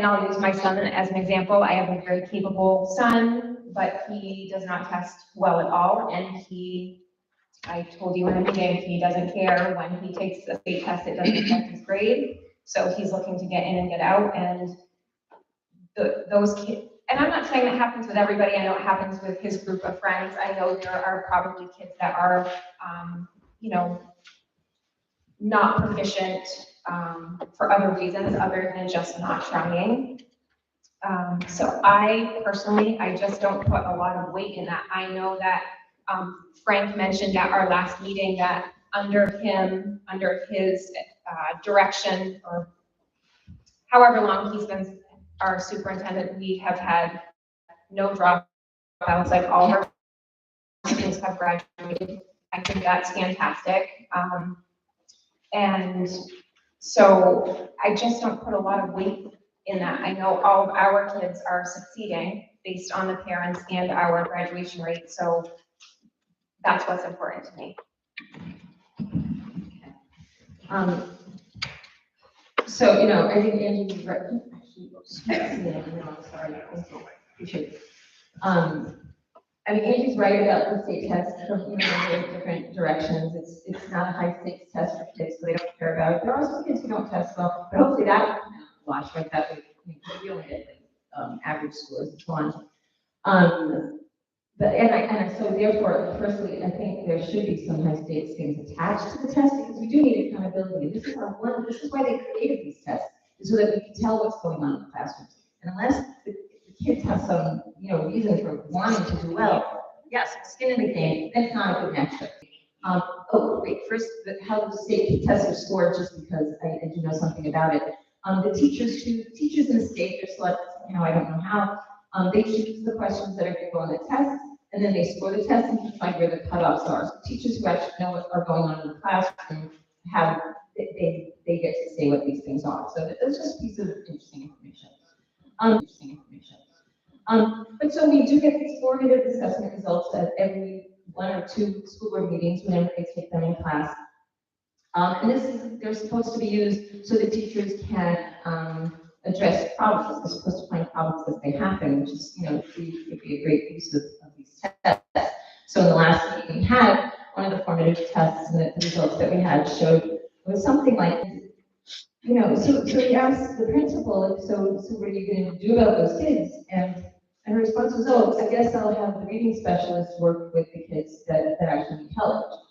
I'll use my son as an example. I have a very capable son, but he does not test well at all. And I told you in the meeting, he doesn't care when he takes a state test, it doesn't affect his grade. So he's looking to get in and get out. And those kids, and I'm not saying that happens with everybody. I know it happens with his group of friends. I know there are probably kids that are, not proficient for other reasons other than just not trying. So I personally, I just don't put a lot of weight in that. I know that Frank mentioned at our last meeting that under his direction, or however long he's been our superintendent, we have had no dropouts, like all of our students have graduated. I think that's fantastic. And so I just don't put a lot of weight in that. I know all of our kids are succeeding based on the parents and our graduation rate. So that's what's important to me. So, I think Angie was right. Sorry. I mean, Angie's right about the state test from, in different directions. It's not a high stakes test for kids, so they don't care about it. There are some kids who don't test well, but hopefully that will come out wash like that would really hit average scores and so on. So therefore, firstly, I think there should be some high stakes things attached to the test because we do need accountability. This is why they created these tests, so that we can tell what's going on in the classrooms. And unless the kids have some, reason for wanting to do well, yes, skin in the game, that's not a good metric. First, how the state tests are scored, just because I do know something about it. The teachers in the state, they're selected, I don't know how, they choose the questions that are going to go on the test, and then they score the test and decide where the cutoffs are. So teachers who actually know what are going on in the classroom they get to say what these things are. So that's just a piece of interesting information. But so we do get these formative assessment results at every 1 or 2 school board meetings whenever they take them in class. And they're supposed to be used so that teachers can address problems. They're supposed to find problems as they happen, which is, would be a great use of these tests. So in the last meeting we had, one of the formative tests and the results that we had showed was something like, so we asked the principal, so what are you going to do about those kids? And her response was, I guess I'll have the reading specialist work with the kids that actually need help.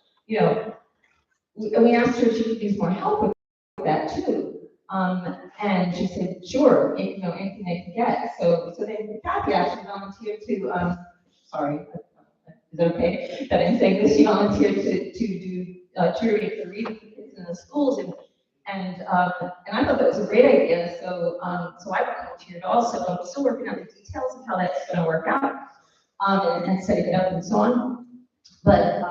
We asked her if she could use more help with that too. And she said, sure, anything they can get. So saying Kathy actually volunteered to, sorry, is it okay that I'm saying this? She volunteered to do tutoring for reading for kids in the schools, and I thought that was a great idea. So I volunteered also. I'm still working on the details of how that's going to work out, and setting it up and so on. But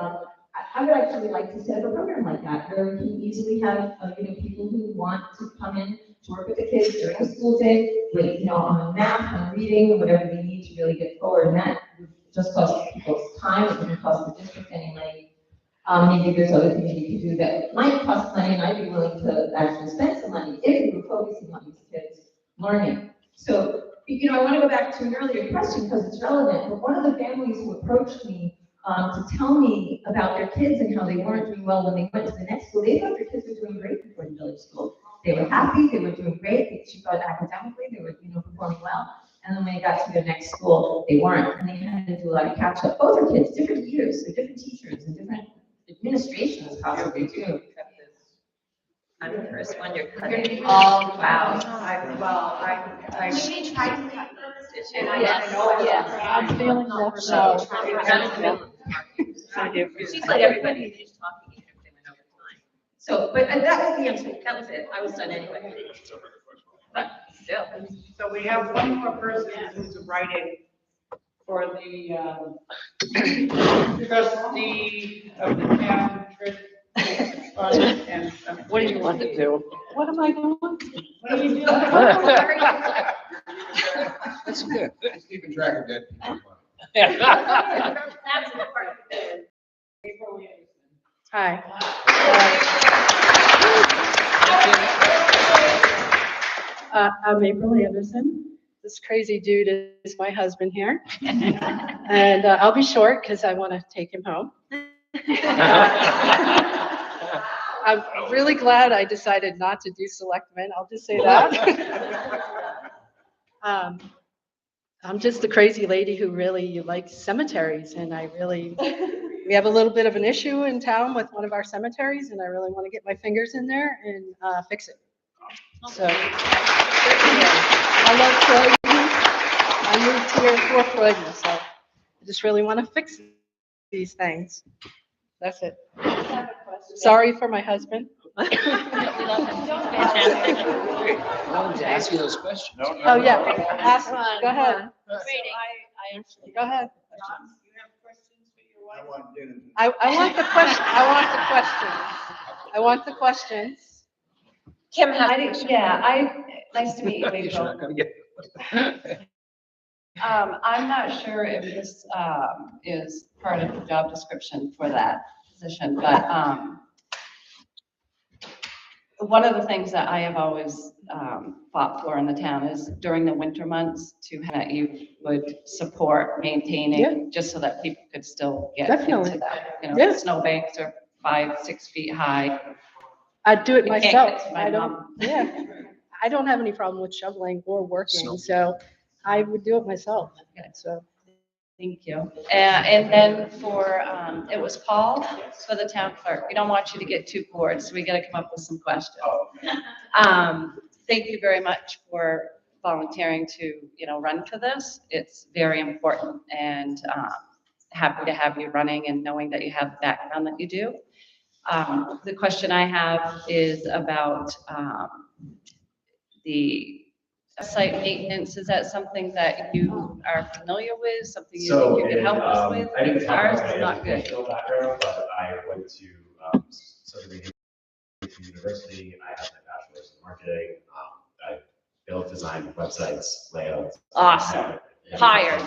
I would actually like to set up a program like that where we can easily have people who want to come in to work with the kids during the school day, with on math, on reading, whatever they need to really get forward. And that would just cost people's time. It wouldn't cost the district any money. Maybe there's other things you could do that might cost money, and I'd be willing to actually spend some money if we were focusing on these kids learning. So, I want to go back to an earlier question because it's relevant. But one of the families who approached me to tell me about their kids and how they weren't doing well when they went to the next school, they thought their kids were doing great before the village school. They were happy, they were doing great. She thought academically they were, performing well. And then when they got to their next school, they weren't, and they had to do a lot of catch up. Both are kids, different years, so different teachers and different administrations possibly too. I'm the first one you're cutting. Oh, wow. I maybe try to cut first, and Yes, I know yes. I'm feeling that, so. She's like everybody, she's talking even if they went over time. So, but that was the answer. That was it. I was done anyway. But still. So we have one more person who's writing for the trustee of the town trip. What do you want to do? What am I doing? What are you doing? That's good. Keeping track of that. That's the part of it. Hi. I'm April Anderson. This crazy dude is my husband here. And I'll be short because I want to take him home. I'm really glad I decided not to do selectmen. I'll just say that. I'm just the crazy lady who really likes cemeteries, and we have a little bit of an issue in town with one of our cemeteries, and I really want to get my fingers in there and fix it. So I love Croydon. I moved here for Croydon, so I just really want to fix these things. That's it. Sorry for my husband. I wanted to ask you those questions. Oh, yeah. Ask, go ahead. Go ahead. I want the question. I want the questions. Kim has. Nice to meet you, You're April. not gonna get. I'm not sure if this, is part of the job description for that position, but, one of the things that I have always, fought for in the town is during the winter months that you would support maintaining, just so that people could still get Definitely. into that. Yeah. Snowbanks are 5-6 feet high. I'd do it You can't myself. get to my I don't, mom. yeah. I don't have any problem with shoveling or working, so I would do it myself. So. Thank you. And then for, it was Paul for the town clerk. We don't want you to get too bored, so we gotta come up with some questions. Thank you very much for volunteering to, run for this. It's very important, and happy to have you running and knowing that you have the background that you do. The question I have is about the site maintenance. Is that something that you are familiar with, something you think you can help us with? I didn't Ours have is a not good. professional background, but I went to Southern University. I have my bachelor's in marketing. I built, designed websites, layouts. Awesome. Hired.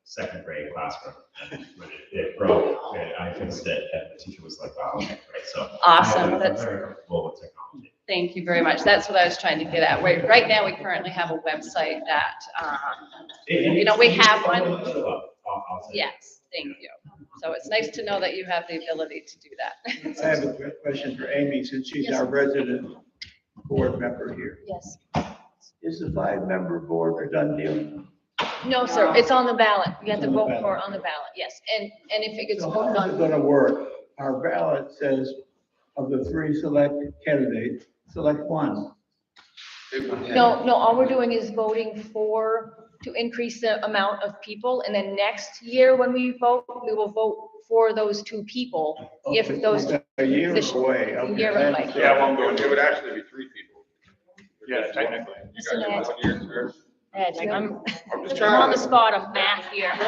Second grade classroom. And when it broke, I fixed it, and the teacher was like, "Wow, okay, great." So Awesome. I'm That's- very comfortable with technology. Thank you very much. That's what I was trying to get at. Right now, we currently have a website that, we have one. I'll say. Yes, thank you. So it's nice to know that you have the ability to do that. I have a quick question for Amy, since she's Yes. our resident board member here. Yes. Is the 5-member board a done deal? No, sir, it's on the ballot. You have to It's on the vote ballot. for it on the ballot, yes. And if it gets So voted how is it on, gonna work? Our ballot says of the 3 select candidates, select one. No, all we're doing is voting to increase the amount of people, and then next year when we vote, we will vote for those two people, if those. A year away. A Okay. year away. Yeah, it won't go, it would actually be 3 people. Yeah, technically. You got your 1 year, sir. Ed, I'm just I'm trying on to. the spot of math here. Throw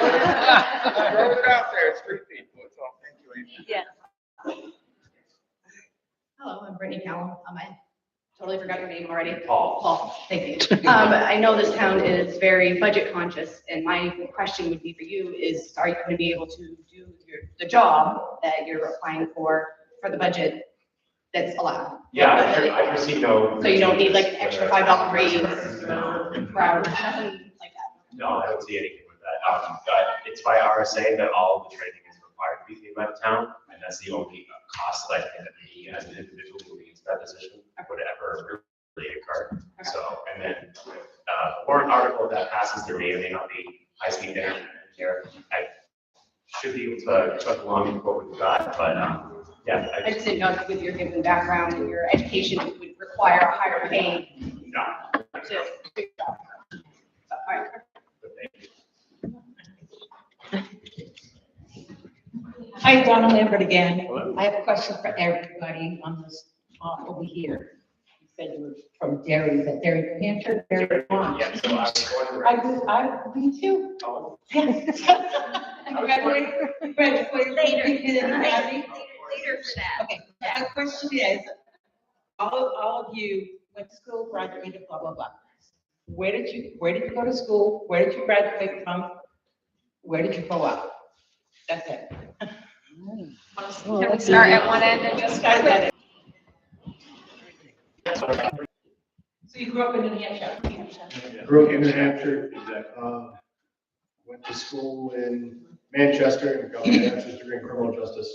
it out there, it's 3 people, that's all. Thank you, Amy. Yeah. Hello, I'm Brittany Callum. I totally forgot your name already. Paul. Thank you. I know this town is very budget conscious, and my question would be for you is, are you going to be able to do the job that you're applying for the budget that's allowed? Yeah, I received no. So you don't need like an extra $5 raise per hour, nothing like that? No, I don't see anything with that. It's by RSA that all the training is required to be paid by the town, and that's the only cost that I think that me as an individual moving into that position would ever really incur. So, and then, warrant article that passes, there may or may not be high-speed internet here. I should be able to chuck along with what we've got, but, yeah. I just didn't know if with your given background and your education, it would require a higher pay No. to do the job. So, all right. Hi, Donna Lambert again. I have a question for everybody on this, over here. You said you were from Derry, is that Derry, New Hampshire, Derry, Vermont? Yeah, so I was born me too. Oh. Congratulations. Later for that. Okay, my question is, all of you went to school, graduated, blah, blah, blah. Where did you go to school? Where did you graduate from? Where did you grow up? That's it. Can we start at one end and just start at it? So you grew up in New Hampshire? Grew up in New Hampshire. Went to school in Manchester and got my bachelor's degree in criminal justice.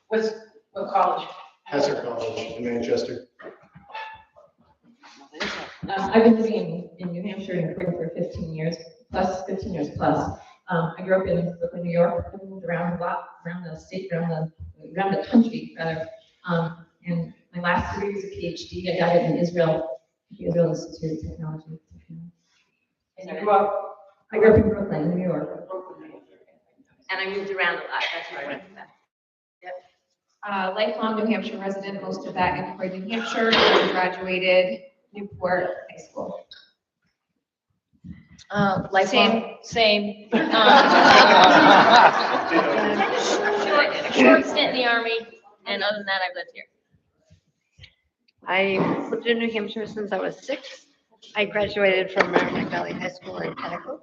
What college? Hesser College in Manchester. I've been living in New Hampshire and Croydon for 15 years plus. I grew up in Brooklyn, New York. I moved around a lot, around the state, around the country, rather. And my last degree was a PhD. I got it in Israel, the Israel Institute of Technology. And you grew up? I grew up in Brooklyn, New York. And I moved around a lot, that's where I went to that. Lifelong New Hampshire resident, most of that in Croydon, New Hampshire, and graduated Newport High School. Same. Short stint in the Army, and other than that, I've lived here. I lived in New Hampshire since I was 6. I graduated from Merrimack Valley High School in Kennecook.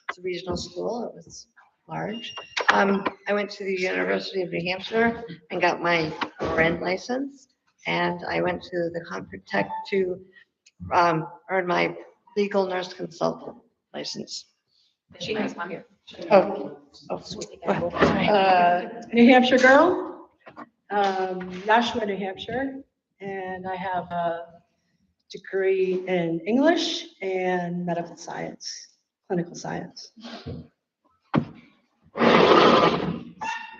It's a regional school. It was large. I went to the University of New Hampshire and got my RN license. And I went to the Concord Tech to earn my legal nurse consultant license. She has one here. Sweet. New Hampshire girl, Nashua, New Hampshire, and I have a degree in English and medical science, clinical science.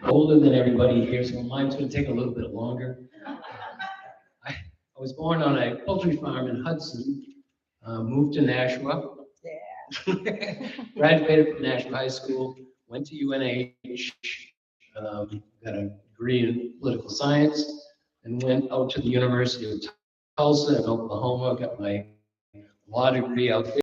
Older than everybody here, so mine's gonna take a little bit longer. I was born on a poultry farm in Hudson, moved to Nashua. Graduated from Nashua High School, went to UNH, got a degree in political science, and went out to the University of Tulsa in Oklahoma, got my law degree out there.